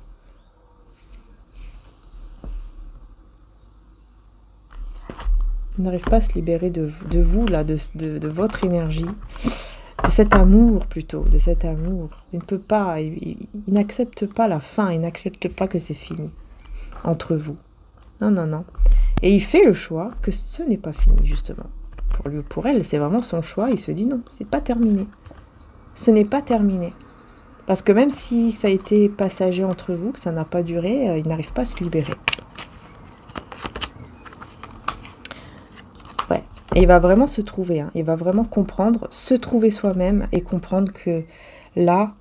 S1: Il n'arrive pas à se libérer de vous, là, de votre énergie, de cet amour plutôt, de cet amour. Il ne peut pas, il n'accepte pas la fin, il n'accepte pas que c'est fini entre vous. Non, non, non. Et il fait le choix que ce n'est pas fini, justement. Pour lui ou pour elle, c'est vraiment son choix. Il se dit non, c'est pas terminé. Ce n'est pas terminé. Parce que même si ça a été passager entre vous, que ça n'a pas duré, il n'arrive pas à se libérer. Ouais. Et il va vraiment se trouver. Hein. Il va vraiment comprendre, se trouver soi-même et comprendre que là,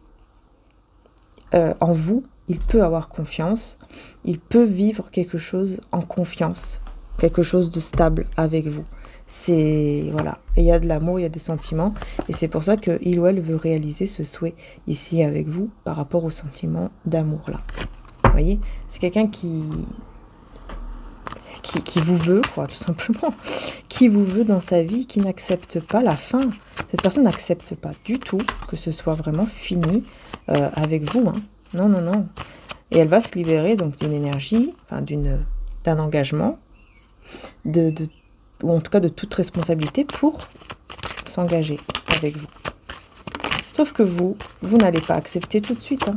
S1: en vous, il peut avoir confiance. Il peut vivre quelque chose en confiance. Quelque chose de stable avec vous. C'est voilà, il y a de l'amour, il y a des sentiments et c'est pour ça que il ou elle veut réaliser ce souhait ici avec vous par rapport au sentiment d'amour là. Vous voyez, c'est quelqu'un qui vous veut quoi, tout simplement, qui vous veut dans sa vie, qui n'accepte pas la fin. Cette personne n'accepte pas du tout que ce soit vraiment fini avec vous. Hein. Non, non, non. Et elle va se libérer donc d'une énergie, enfin d'un engagement, ou en tout cas de toute responsabilité pour s'engager avec vous. Sauf que vous n'allez pas accepter tout de suite. Hein.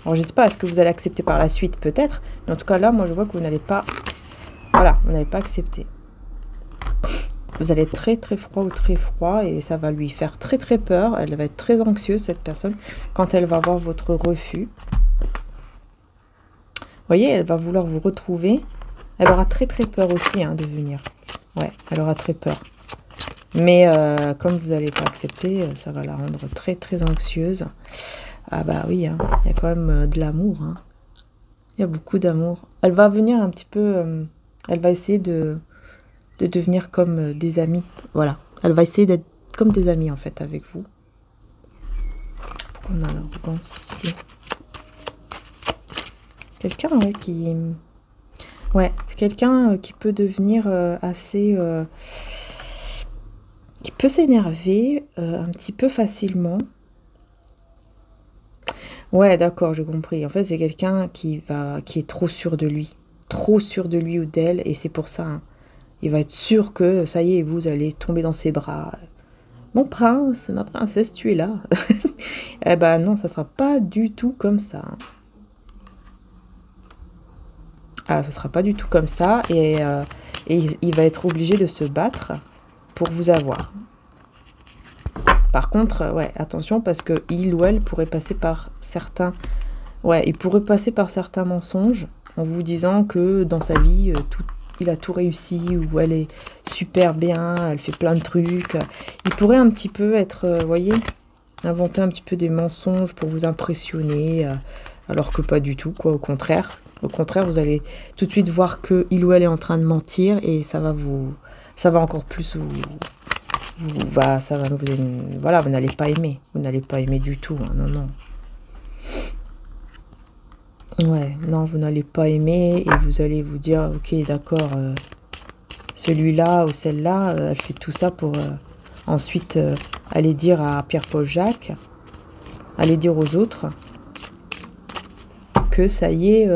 S1: Alors je ne sais pas, est-ce que vous allez accepter par la suite peut-être, mais en tout cas là, moi je vois que vous n'allez pas, voilà, vous n'allez pas accepter. Vous allez être très très froid ou très froid et ça va lui faire très très peur. Elle va être très anxieuse cette personne quand elle va voir votre refus. Vous voyez, elle va vouloir vous retrouver. Elle aura très très peur aussi hein, de venir. Ouais, elle aura très peur. Mais comme vous n'allez pas accepter, ça va la rendre très très anxieuse. Ah bah oui, hein, il y a quand même de l'amour. Hein. Il y a beaucoup d'amour. Elle va venir un petit peu... elle va essayer de devenir comme des amis. Voilà. Elle va essayer d'être comme des amis en fait avec vous. On a l'arrogance ici. Quelqu'un, ouais, qui... Ouais, c'est quelqu'un qui peut devenir assez... qui peut s'énerver un petit peu facilement. Ouais, d'accord, j'ai compris. En fait, c'est quelqu'un qui est trop sûr de lui. Trop sûr de lui ou d'elle, et c'est pour ça, hein. Il va être sûr que, ça y est, vous allez tomber dans ses bras. Mon prince, ma princesse, tu es là. Eh ben non, ça sera pas du tout comme ça. Ah, ça sera pas du tout comme ça, et il va être obligé de se battre pour vous avoir. Par contre, ouais, attention, parce que il ou elle pourrait passer par certains... Ouais, il pourrait passer par certains mensonges en vous disant que dans sa vie, il a tout réussi, ou elle est super bien, elle fait plein de trucs. Il pourrait un petit peu être, vous voyez, inventer un petit peu des mensonges pour vous impressionner, alors que pas du tout, quoi, au contraire. Au contraire, vous allez tout de suite voir que il ou elle est en train de mentir, et ça va encore plus voilà, vous n'allez pas aimer. Vous n'allez pas aimer du tout, hein, non, non. Ouais, non, vous n'allez pas aimer, et vous allez vous dire, ok, d'accord, celui-là ou celle-là, elle fait tout ça pour ensuite aller dire à Pierre-Paul Jacques, aller dire aux autres que ça y est,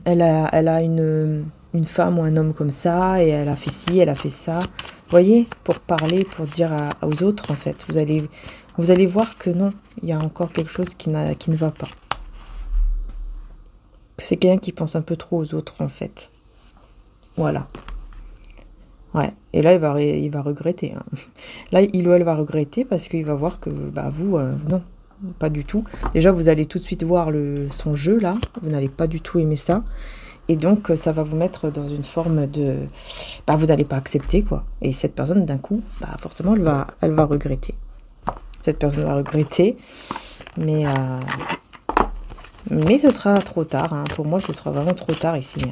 S1: elle a une femme ou un homme comme ça, et elle a fait ci, elle a fait ça. Vous voyez, pour parler, pour dire aux autres, en fait. Vous allez voir que non, il y a encore quelque chose qui ne va pas. Que c'est quelqu'un qui pense un peu trop aux autres, en fait. Voilà. Ouais, et là, il va regretter, hein. Là, il ou elle va regretter parce qu'il va voir que, bah, vous, non, pas du tout. Déjà, vous allez tout de suite voir son jeu, là. Vous n'allez pas du tout aimer ça. Et donc, ça va vous mettre dans une forme de... Bah, vous n'allez pas accepter, quoi. Et cette personne, d'un coup, bah, forcément, elle va regretter. Cette personne va regretter. Mais ce sera trop tard, hein. Pour moi, ce sera vraiment trop tard ici.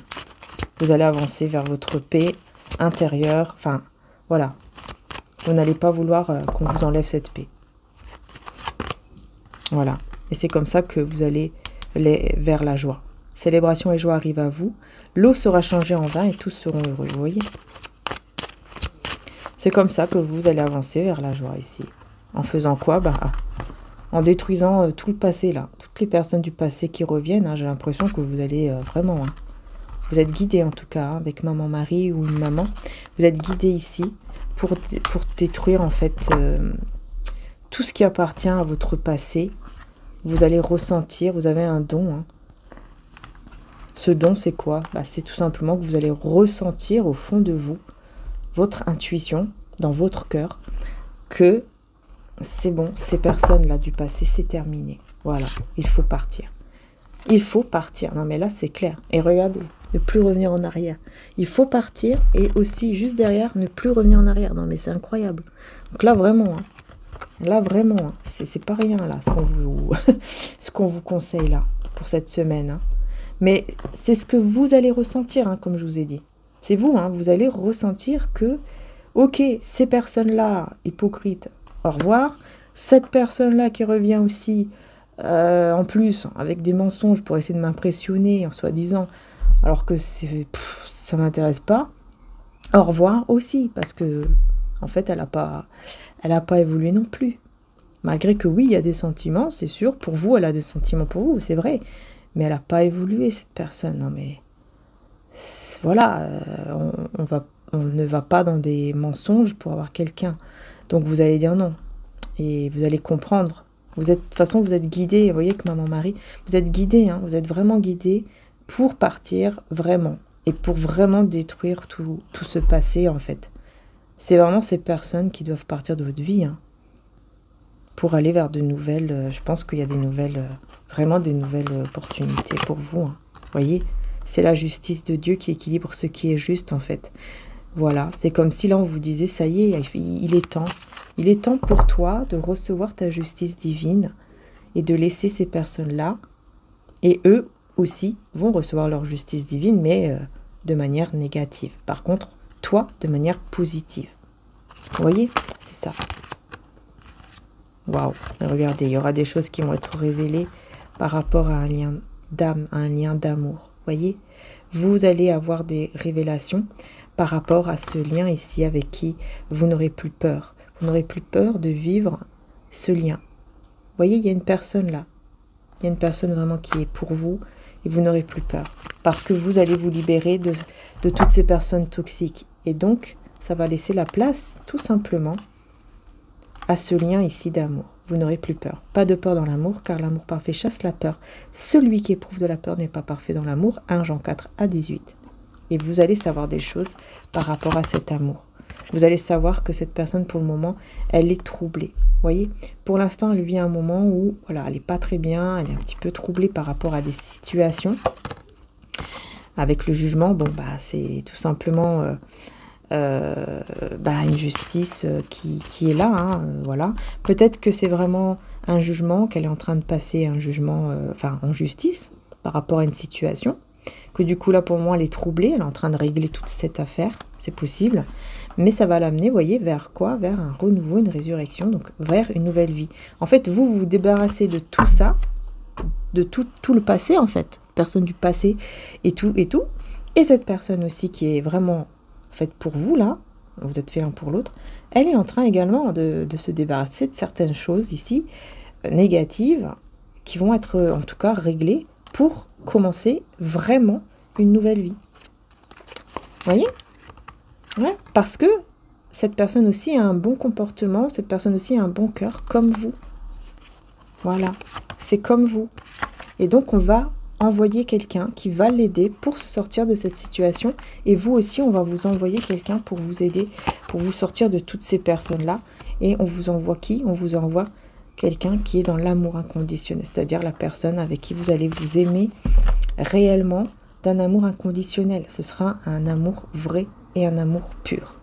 S1: Vous allez avancer vers votre paix intérieure. Enfin, voilà. Vous n'allez pas vouloir qu'on vous enlève cette paix. Voilà. Et c'est comme ça que vous allez vers la joie. Célébration et joie arrivent à vous. L'eau sera changée en vin et tous seront heureux. Vous voyez? C'est comme ça que vous allez avancer vers la joie ici. En faisant quoi? Bah, en détruisant tout le passé, là. Toutes les personnes du passé qui reviennent, hein, j'ai l'impression que vous allez vraiment... Hein, vous êtes guidé en tout cas, hein, avec maman Marie ou une maman. Vous êtes guidé ici pour détruire en fait tout ce qui appartient à votre passé. Vous allez ressentir, vous avez un don, hein. Ce don, c'est quoi? Bah, c'est tout simplement que vous allez ressentir au fond de vous, votre intuition, dans votre cœur, que c'est bon, ces personnes-là du passé, c'est terminé. Voilà, il faut partir. Il faut partir. Non, mais là, c'est clair. Et regardez, ne plus revenir en arrière. Il faut partir, et aussi, juste derrière, ne plus revenir en arrière. Non, mais c'est incroyable. Donc là, vraiment, hein. Là, vraiment, hein. C'est pas rien, là, ce qu'on vous conseille, là, pour cette semaine, hein. Mais c'est ce que vous allez ressentir, hein, comme je vous ai dit. C'est vous, hein, vous allez ressentir que, ok, ces personnes-là, hypocrites, au revoir. Cette personne-là qui revient aussi, en plus, avec des mensonges pour essayer de m'impressionner, en soi-disant, alors que ça m'intéresse pas. Au revoir aussi, parce que, en fait, elle a pas évolué non plus. Malgré que oui, il y a des sentiments, c'est sûr. Pour vous, elle a des sentiments pour vous, c'est vrai. Mais elle n'a pas évolué, cette personne. Non, mais voilà, on ne va pas dans des mensonges pour avoir quelqu'un. Donc vous allez dire non. Et vous allez comprendre. De toute façon, vous êtes guidé. Vous voyez que maman Marie, vous êtes guidé, hein, vous êtes vraiment guidé pour partir vraiment. Et pour vraiment détruire tout ce passé, en fait. C'est vraiment ces personnes qui doivent partir de votre vie, hein, pour aller vers de nouvelles... je pense qu'il y a des nouvelles... vraiment des nouvelles opportunités pour vous, hein. Vous voyez, c'est la justice de Dieu qui équilibre ce qui est juste, en fait. Voilà, c'est comme si là on vous disait, ça y est, il est temps. Il est temps pour toi de recevoir ta justice divine et de laisser ces personnes-là, et eux aussi vont recevoir leur justice divine, mais de manière négative. Par contre, toi, de manière positive. Vous voyez, c'est ça. Waouh, regardez, il y aura des choses qui vont être révélées par rapport à un lien d'âme, un lien d'amour. Voyez, vous allez avoir des révélations par rapport à ce lien ici avec qui vous n'aurez plus peur. Vous n'aurez plus peur de vivre ce lien. Voyez, il y a une personne là. Il y a une personne vraiment qui est pour vous et vous n'aurez plus peur. Parce que vous allez vous libérer de toutes ces personnes toxiques. Et donc, ça va laisser la place, tout simplement, à ce lien ici d'amour. Vous n'aurez plus peur. Pas de peur dans l'amour, car l'amour parfait chasse la peur. Celui qui éprouve de la peur n'est pas parfait dans l'amour. 1 Jean 4 à 18. Et vous allez savoir des choses par rapport à cet amour. Vous allez savoir que cette personne, pour le moment, elle est troublée. Voyez, pour l'instant, elle vit un moment où, voilà, elle n'est pas très bien, elle est un petit peu troublée par rapport à des situations. Avec le jugement, bon, bah, c'est tout simplement une justice qui est là, hein, voilà. Peut-être que c'est vraiment un jugement, qu'elle est en train de passer un jugement, en justice, par rapport à une situation. Que du coup, là, pour moi, elle est troublée, elle est en train de régler toute cette affaire, c'est possible. Mais ça va l'amener, vous voyez, vers quoi? Vers un renouveau, une résurrection, donc vers une nouvelle vie. En fait, vous vous débarrassez de tout ça, de tout le passé, en fait. Personne du passé et tout, et tout. Et cette personne aussi qui est vraiment faite pour vous, là, vous êtes fait l'un pour l'autre, elle est en train également de se débarrasser de certaines choses ici, négatives, qui vont être, en tout cas, réglées pour commencer vraiment une nouvelle vie. Vous voyez? Ouais, parce que cette personne aussi a un bon comportement, cette personne aussi a un bon cœur, comme vous. Voilà, c'est comme vous. Et donc, on va envoyer quelqu'un qui va l'aider pour se sortir de cette situation. Et vous aussi, on va vous envoyer quelqu'un pour vous aider, pour vous sortir de toutes ces personnes-là. Et on vous envoie qui? On vous envoie quelqu'un qui est dans l'amour inconditionnel, c'est-à-dire la personne avec qui vous allez vous aimer réellement d'un amour inconditionnel. Ce sera un amour vrai et un amour pur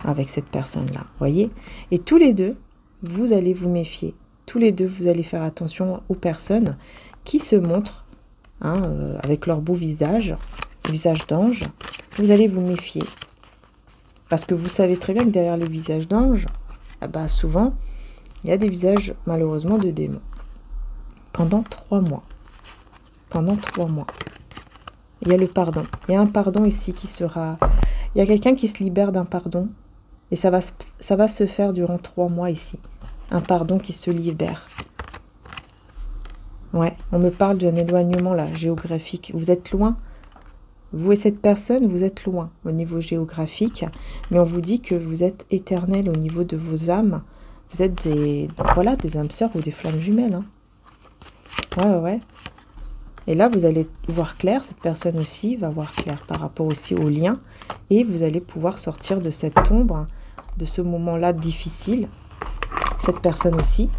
S1: avec cette personne-là, voyez. Et tous les deux, vous allez vous méfier. Tous les deux, vous allez faire attention aux personnes qui se montrent avec leur beau visage d'ange. Vous allez vous méfier. Parce que vous savez très bien que derrière les visages d'anges, souvent, il y a des visages, malheureusement, de démons. Pendant 3 mois. Pendant 3 mois. Il y a le pardon. Il y a un pardon ici qui sera... Il y a quelqu'un qui se libère d'un pardon. Et ça va se faire durant 3 mois ici. Un pardon qui se libère. Ouais, on me parle d'un éloignement là, géographique. Vous êtes loin. Vous et cette personne, vous êtes loin au niveau géographique. Mais on vous dit que vous êtes éternel au niveau de vos âmes. Vous êtes des âmes sœurs ou des flammes jumelles. Hein. Ouais. Et là, vous allez voir clair, cette personne aussi va voir clair par rapport aussi au lien. Et vous allez pouvoir sortir de cette ombre, de ce moment-là difficile. Cette personne aussi.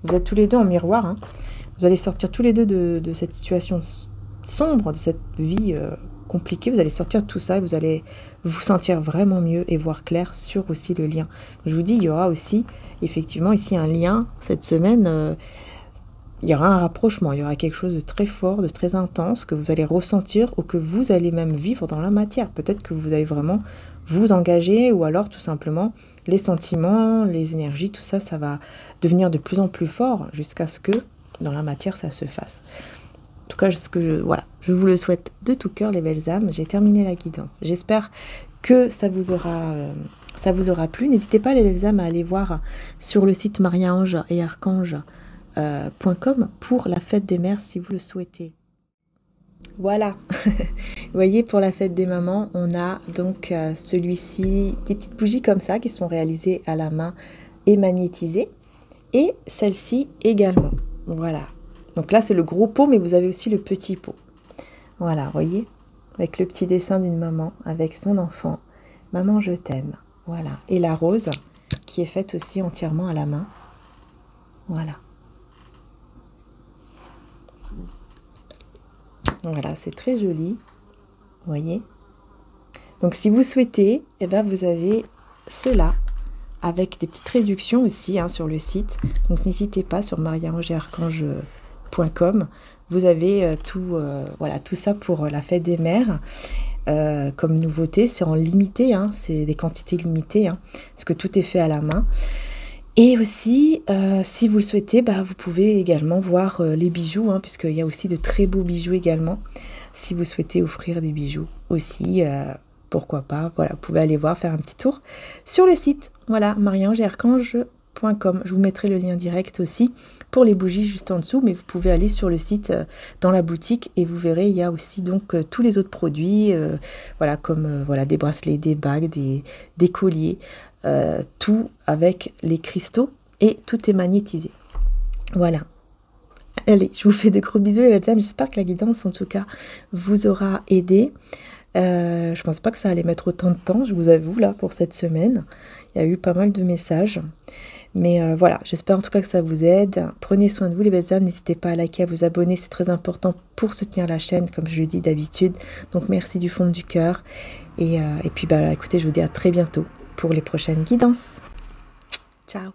S1: Vous êtes tous les deux en miroir. Hein. Vous allez sortir tous les deux de cette situation sombre, de cette vie compliquée. Vous allez sortir de tout ça et vous allez vous sentir vraiment mieux et voir clair sur aussi le lien. Je vous dis, il y aura aussi effectivement ici un lien cette semaine. Il y aura un rapprochement, il y aura quelque chose de très fort, de très intense que vous allez ressentir ou que vous allez même vivre dans la matière. Peut-être que vous allez vraiment vous engager ou alors tout simplement les sentiments, les énergies, tout ça, ça va devenir de plus en plus fort jusqu'à ce que dans la matière ça se fasse. En tout cas, je vous le souhaite de tout cœur, les belles âmes. J'ai terminé la guidance. J'espère que ça vous aura plu. N'hésitez pas, les belles âmes, à aller voir sur le site Maria-Ange et Archange.com pour la fête des mères si vous le souhaitez. Voilà, vous voyez, pour la fête des mamans, on a donc celui-ci, des petites bougies comme ça qui sont réalisées à la main et magnétisées, et celle-ci également. Voilà, donc là c'est le gros pot, mais vous avez aussi le petit pot. Voilà, vous voyez, avec le petit dessin d'une maman avec son enfant. Maman, je t'aime. Voilà, et la rose qui est faite aussi entièrement à la main. Voilà. Voilà, c'est très joli, vous voyez. Donc si vous souhaitez, vous avez cela avec des petites réductions aussi sur le site. Donc n'hésitez pas sur mariaangeetarchange.com. Vous avez tout ça pour la fête des mères. Comme nouveauté, c'est en limité, c'est des quantités limitées, parce que tout est fait à la main. Et aussi, si vous le souhaitez, vous pouvez également voir les bijoux, hein, puisqu'il y a aussi de très beaux bijoux également. Si vous souhaitez offrir des bijoux aussi, pourquoi pas, voilà, vous pouvez aller voir, faire un petit tour sur le site. Voilà, mariangearchange.com. Je vous mettrai le lien direct aussi pour les bougies juste en dessous, mais vous pouvez aller sur le site dans la boutique et vous verrez, il y a aussi donc tous les autres produits, voilà, comme voilà, des bracelets, des bagues, des colliers, tout avec les cristaux et tout est magnétisé. Voilà. Allez, je vous fais de gros bisous et j'espère que la guidance en tout cas vous aura aidé. Je pense pas que ça allait mettre autant de temps, je vous avoue, là, pour cette semaine. Il y a eu pas mal de messages. Mais voilà, j'espère en tout cas que ça vous aide. Prenez soin de vous les belles âmes, n'hésitez pas à liker, à vous abonner, c'est très important pour soutenir la chaîne, comme je le dis d'habitude. Donc merci du fond du cœur. Et puis écoutez, je vous dis à très bientôt pour les prochaines guidances. Ciao!